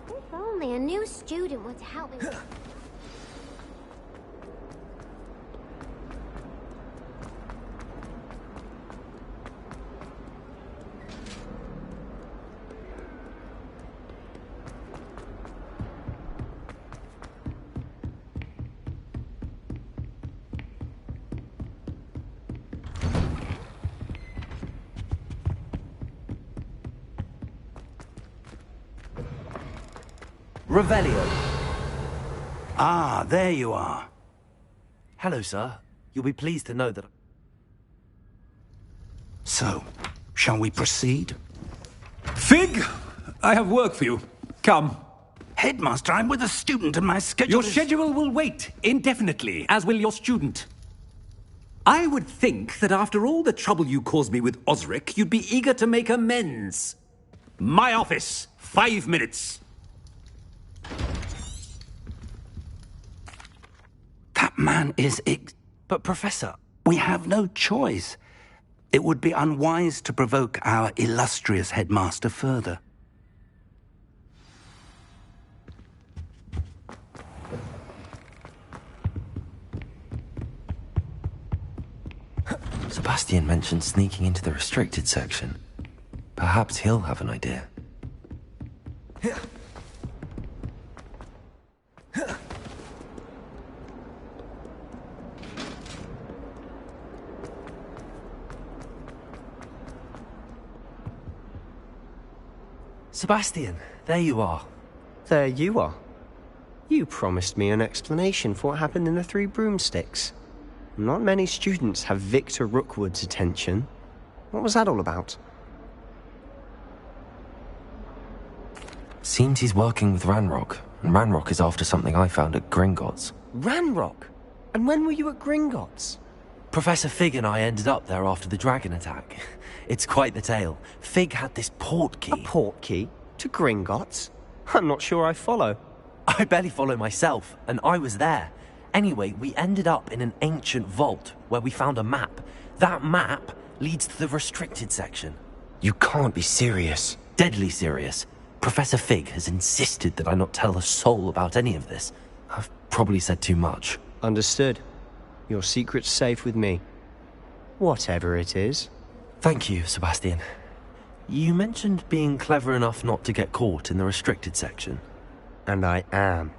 If only a new student would help me. Revelio. Ah, there you are. Hello, sir. You'll be pleased to know that... So, shall we proceed? Fig, I have work for you. Come. Headmaster, I'm with a student and my schedule Your schedule will wait indefinitely, as will your student. I would think that after all the trouble you caused me with Osric, you'd be eager to make amends. My office, 5 minutes. That man is But, Professor... We have no choice. It would be unwise to provoke our illustrious headmaster further. Sebastian mentioned sneaking into the restricted section. Perhaps he'll have an idea. Sebastian, there you are. There you are. You promised me an explanation for what happened in the Three Broomsticks. Not many students have Victor Rookwood's attention. What was that all about? Seems he's working with Ranrock, and Ranrock is after something I found at Gringotts. Ranrock? And when were you at Gringotts? Professor Fig and I ended up there after the dragon attack. It's quite the tale. Fig had this port key. A port key? To Gringotts? I'm not sure I follow. I barely follow myself, and I was there. Anyway, we ended up in an ancient vault where we found a map. That map leads to the restricted section. You can't be serious. Deadly serious. Professor Fig has insisted that I not tell a soul about any of this. I've probably said too much. Understood. Your secret's safe with me. Whatever it is. Thank you, Sebastian. You mentioned being clever enough not to get caught in the restricted section. And I am.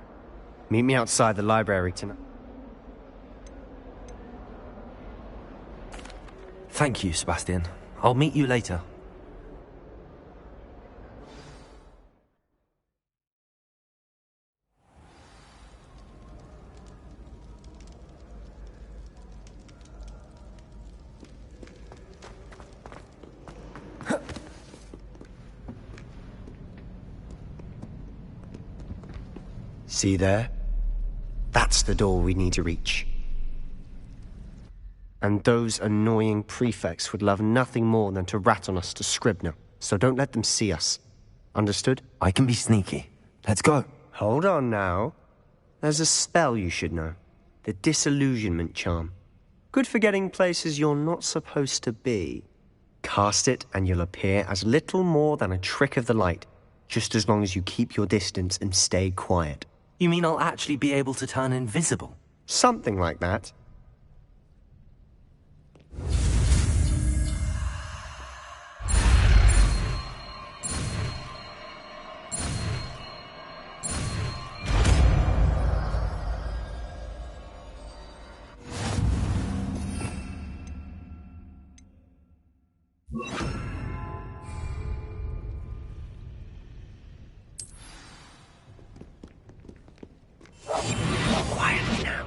Meet me outside the library tonight. Thank you, Sebastian. I'll meet you later. See there? That's the door we need to reach. And those annoying prefects would love nothing more than to rat on us to Scribner, so don't let them see us. Understood? I can be sneaky. Let's go. Hold on now. There's a spell you should know. The Disillusionment Charm. Good for getting places you're not supposed to be. Cast it and you'll appear as little more than a trick of the light, just as long as you keep your distance and stay quiet. You mean I'll actually be able to turn invisible? Something like that. Quietly now.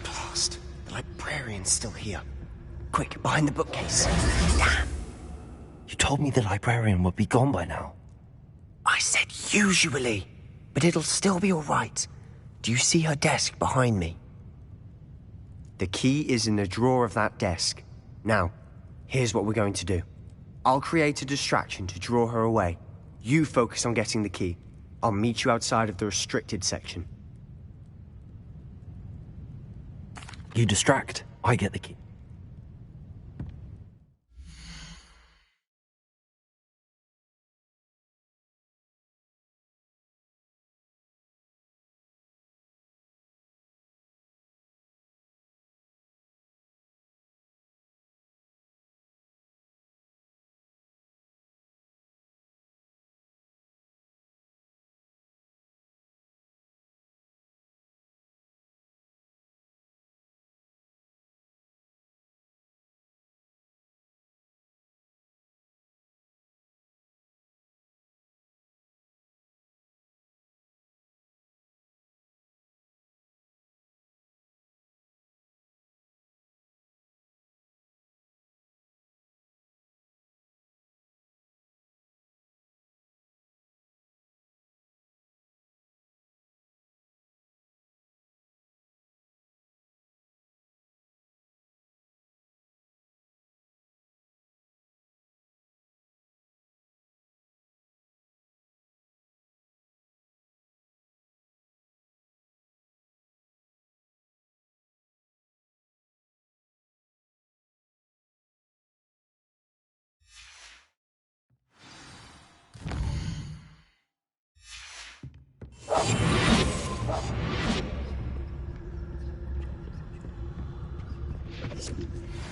Blast. The librarian's still here. Quick, behind the bookcase. Damn. You told me the librarian would be gone by now. I said usually, but it'll still be all right. Do you see her desk behind me? The key is in the drawer of that desk. Now, here's what we're going to do. I'll create a distraction to draw her away. You focus on getting the key. I'll meet you outside of the restricted section. You distract, I get the key.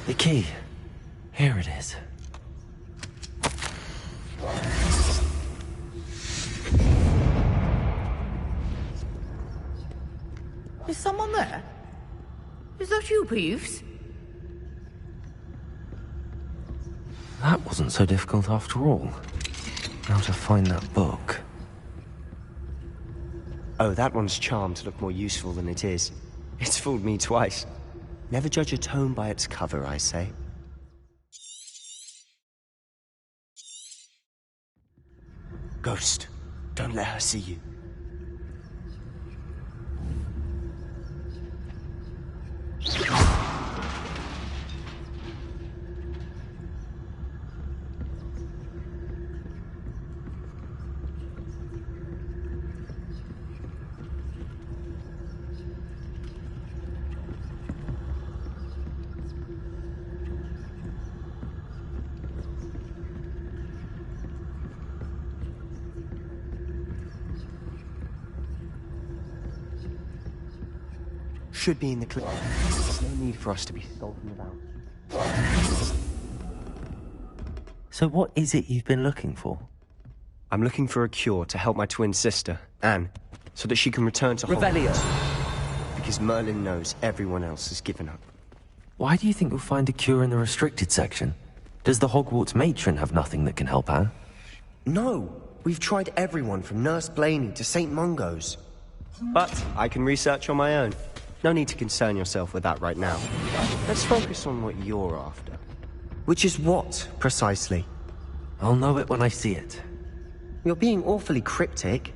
The key. Here it is. Is someone there? Is that you, Peeves? That wasn't so difficult after all. Now to find that book. Oh, that one's charmed to look more useful than it is. It's fooled me twice. Never judge a tome by its cover, I say. Ghost, don't let her see you. Should be in the clip. There's no need for us to be stalking about. So what is it you've been looking for? I'm looking for a cure to help my twin sister, Anne, so that she can return to Revelio. Hogwarts. Because Merlin knows everyone else has given up. Why do you think you'll find a cure in the restricted section? Does the Hogwarts matron have nothing that can help Anne? No! We've tried everyone from Nurse Blaney to St. Mungo's. But I can research on my own. No need to concern yourself with that right now. Let's focus on what you're after. Which is what, precisely? I'll know it when I see it. You're being awfully cryptic.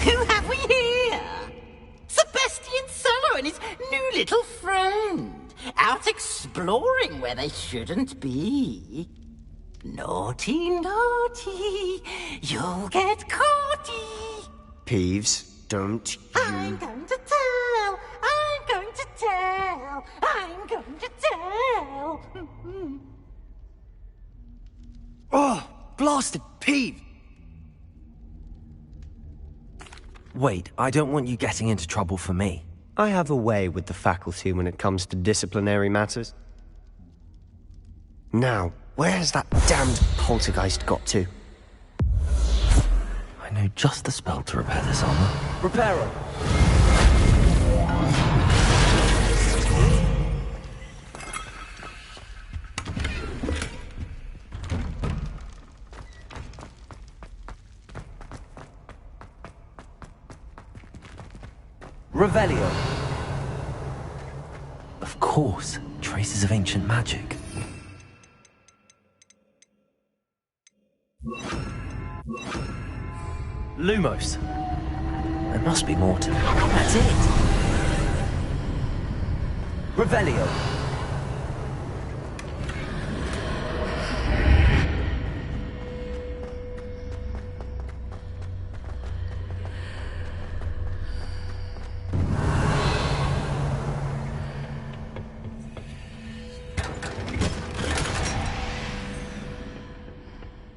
Who have we here? Sebastian Cello and his new little friend, out exploring where they shouldn't be. Naughty, naughty, you'll get caughty. Peeves, don't you... I'm going to tell, I'm going to tell, I'm going to tell. Oh, blasted Peeve! Wait, I don't want you getting into trouble for me. I have a way with the faculty when it comes to disciplinary matters. Now, where's that damned poltergeist got to? I know just the spell to repair this armor. Repair it! Revelio. Of course, traces of ancient magic. Lumos. There must be more to it. That's it. Revelio.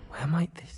Where might this...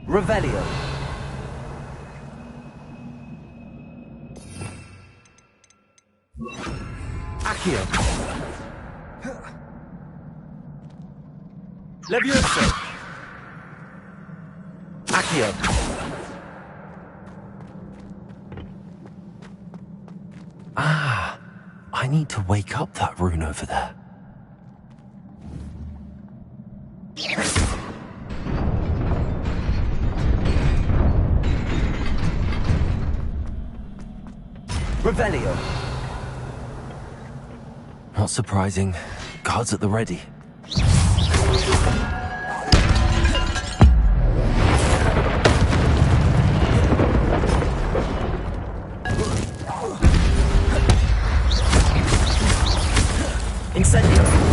Revelio. Accio. Levioso. Accio. Ah, I need to wake up that rune over there. Revelio. Not surprising. Guards at the ready. Incendio.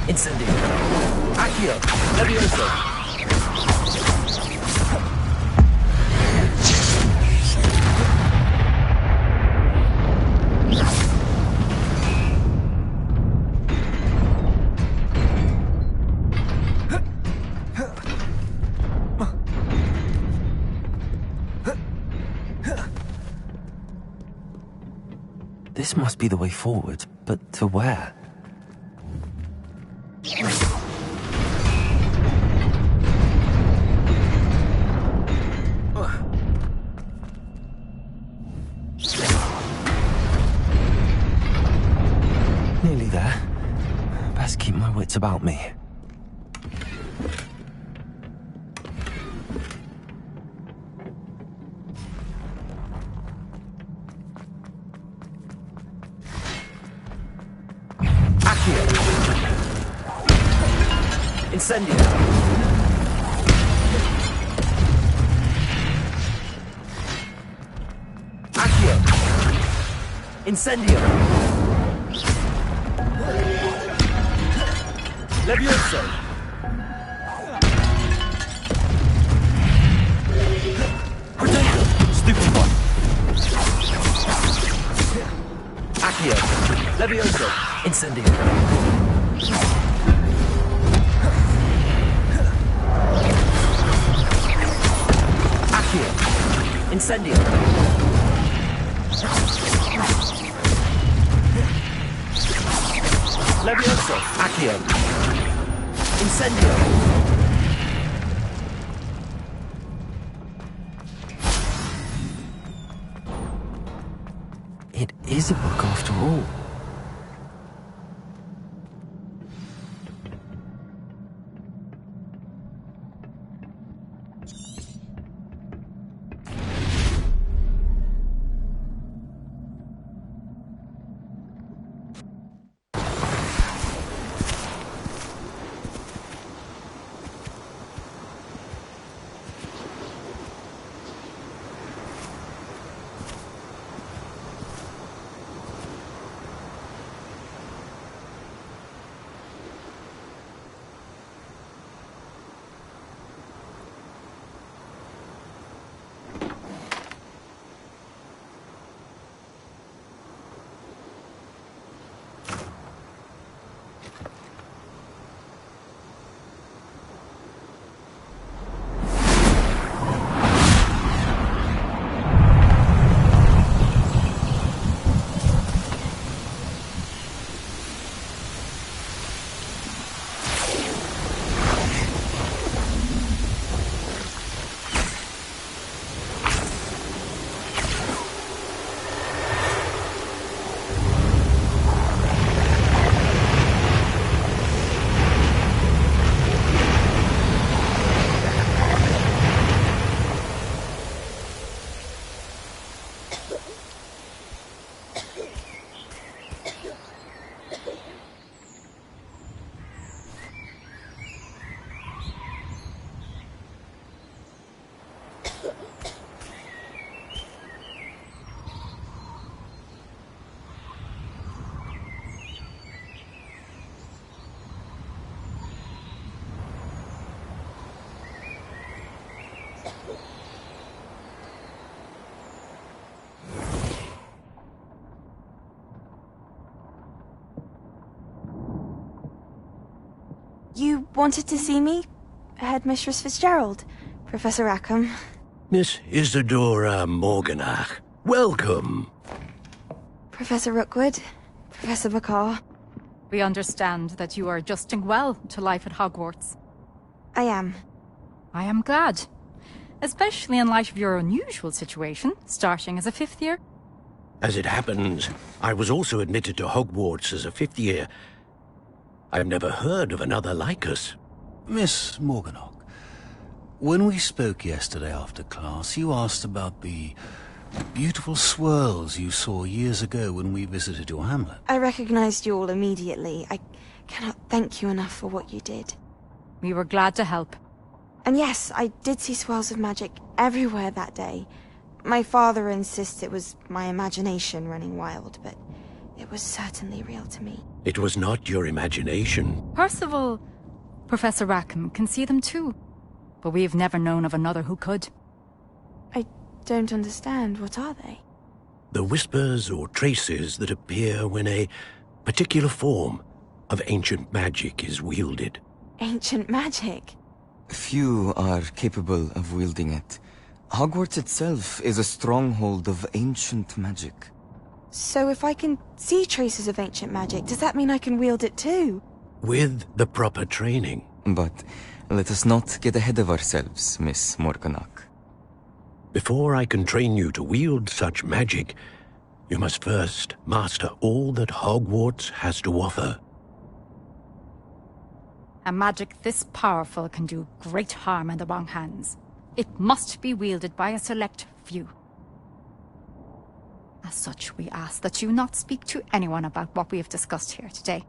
Incendio. Accio. Levioso. This must be the way forward, but to where? Nearly there. Best keep my wits about me. Incendio. Accio. Incendio. Levioso. Potato. Stupid one. Accio. Levioso. Incendio. Incendio. Levioso. Accio. Incendio. It is a book after all. You wanted to see me? Headmistress Fitzgerald, Professor Rackham. Miss Isadora Morganach, welcome. Professor Rookwood, Professor Bakar. We understand that you are adjusting well to life at Hogwarts. I am. I am glad. Especially in light of your unusual situation, starting as a 5th year. As it happens, I was also admitted to Hogwarts as a 5th year. I've never heard of another like us. Miss Morganach, when we spoke yesterday after class, you asked about the beautiful swirls you saw years ago when we visited your hamlet. I recognized you all immediately. I cannot thank you enough for what you did. We were glad to help. And yes, I did see swirls of magic everywhere that day. My father insists it was my imagination running wild, but it was certainly real to me. It was not your imagination. Percival, Professor Rackham can see them too. But we've never known of another who could. I don't understand. What are they? The whispers or traces that appear when a particular form of ancient magic is wielded. Ancient magic? Few are capable of wielding it. Hogwarts itself is a stronghold of ancient magic. So if I can see traces of ancient magic, does that mean I can wield it too? With the proper training. But let us not get ahead of ourselves, Miss Morganach. Before I can train you to wield such magic, you must first master all that Hogwarts has to offer. A magic this powerful can do great harm in the wrong hands. It must be wielded by a select few. As such, we ask that you not speak to anyone about what we have discussed here today.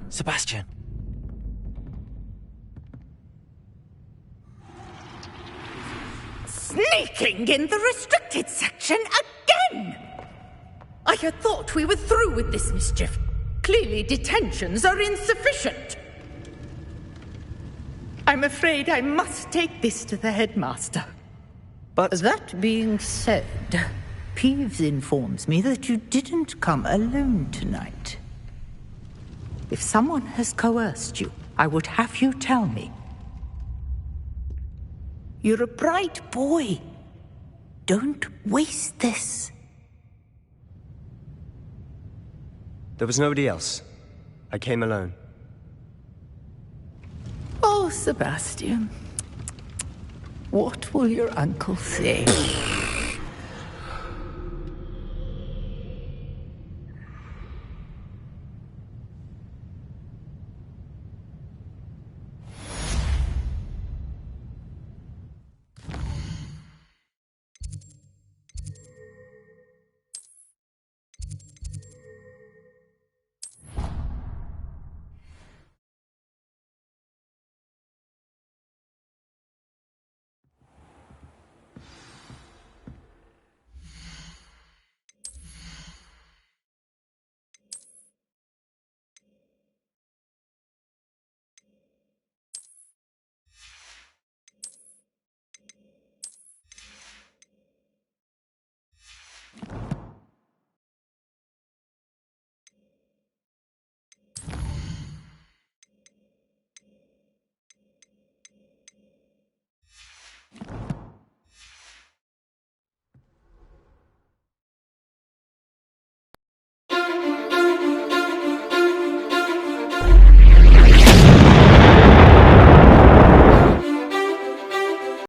Sebastian. Sneaking in the restricted section again! I had thought we were through with this mischief. Clearly detentions are insufficient. I'm afraid I must take this to the headmaster. But that being said, Peeves informs me that you didn't come alone tonight. If someone has coerced you, I would have you tell me. You're a bright boy. Don't waste this. There was nobody else. I came alone. Oh, Sebastian. What will your uncle say?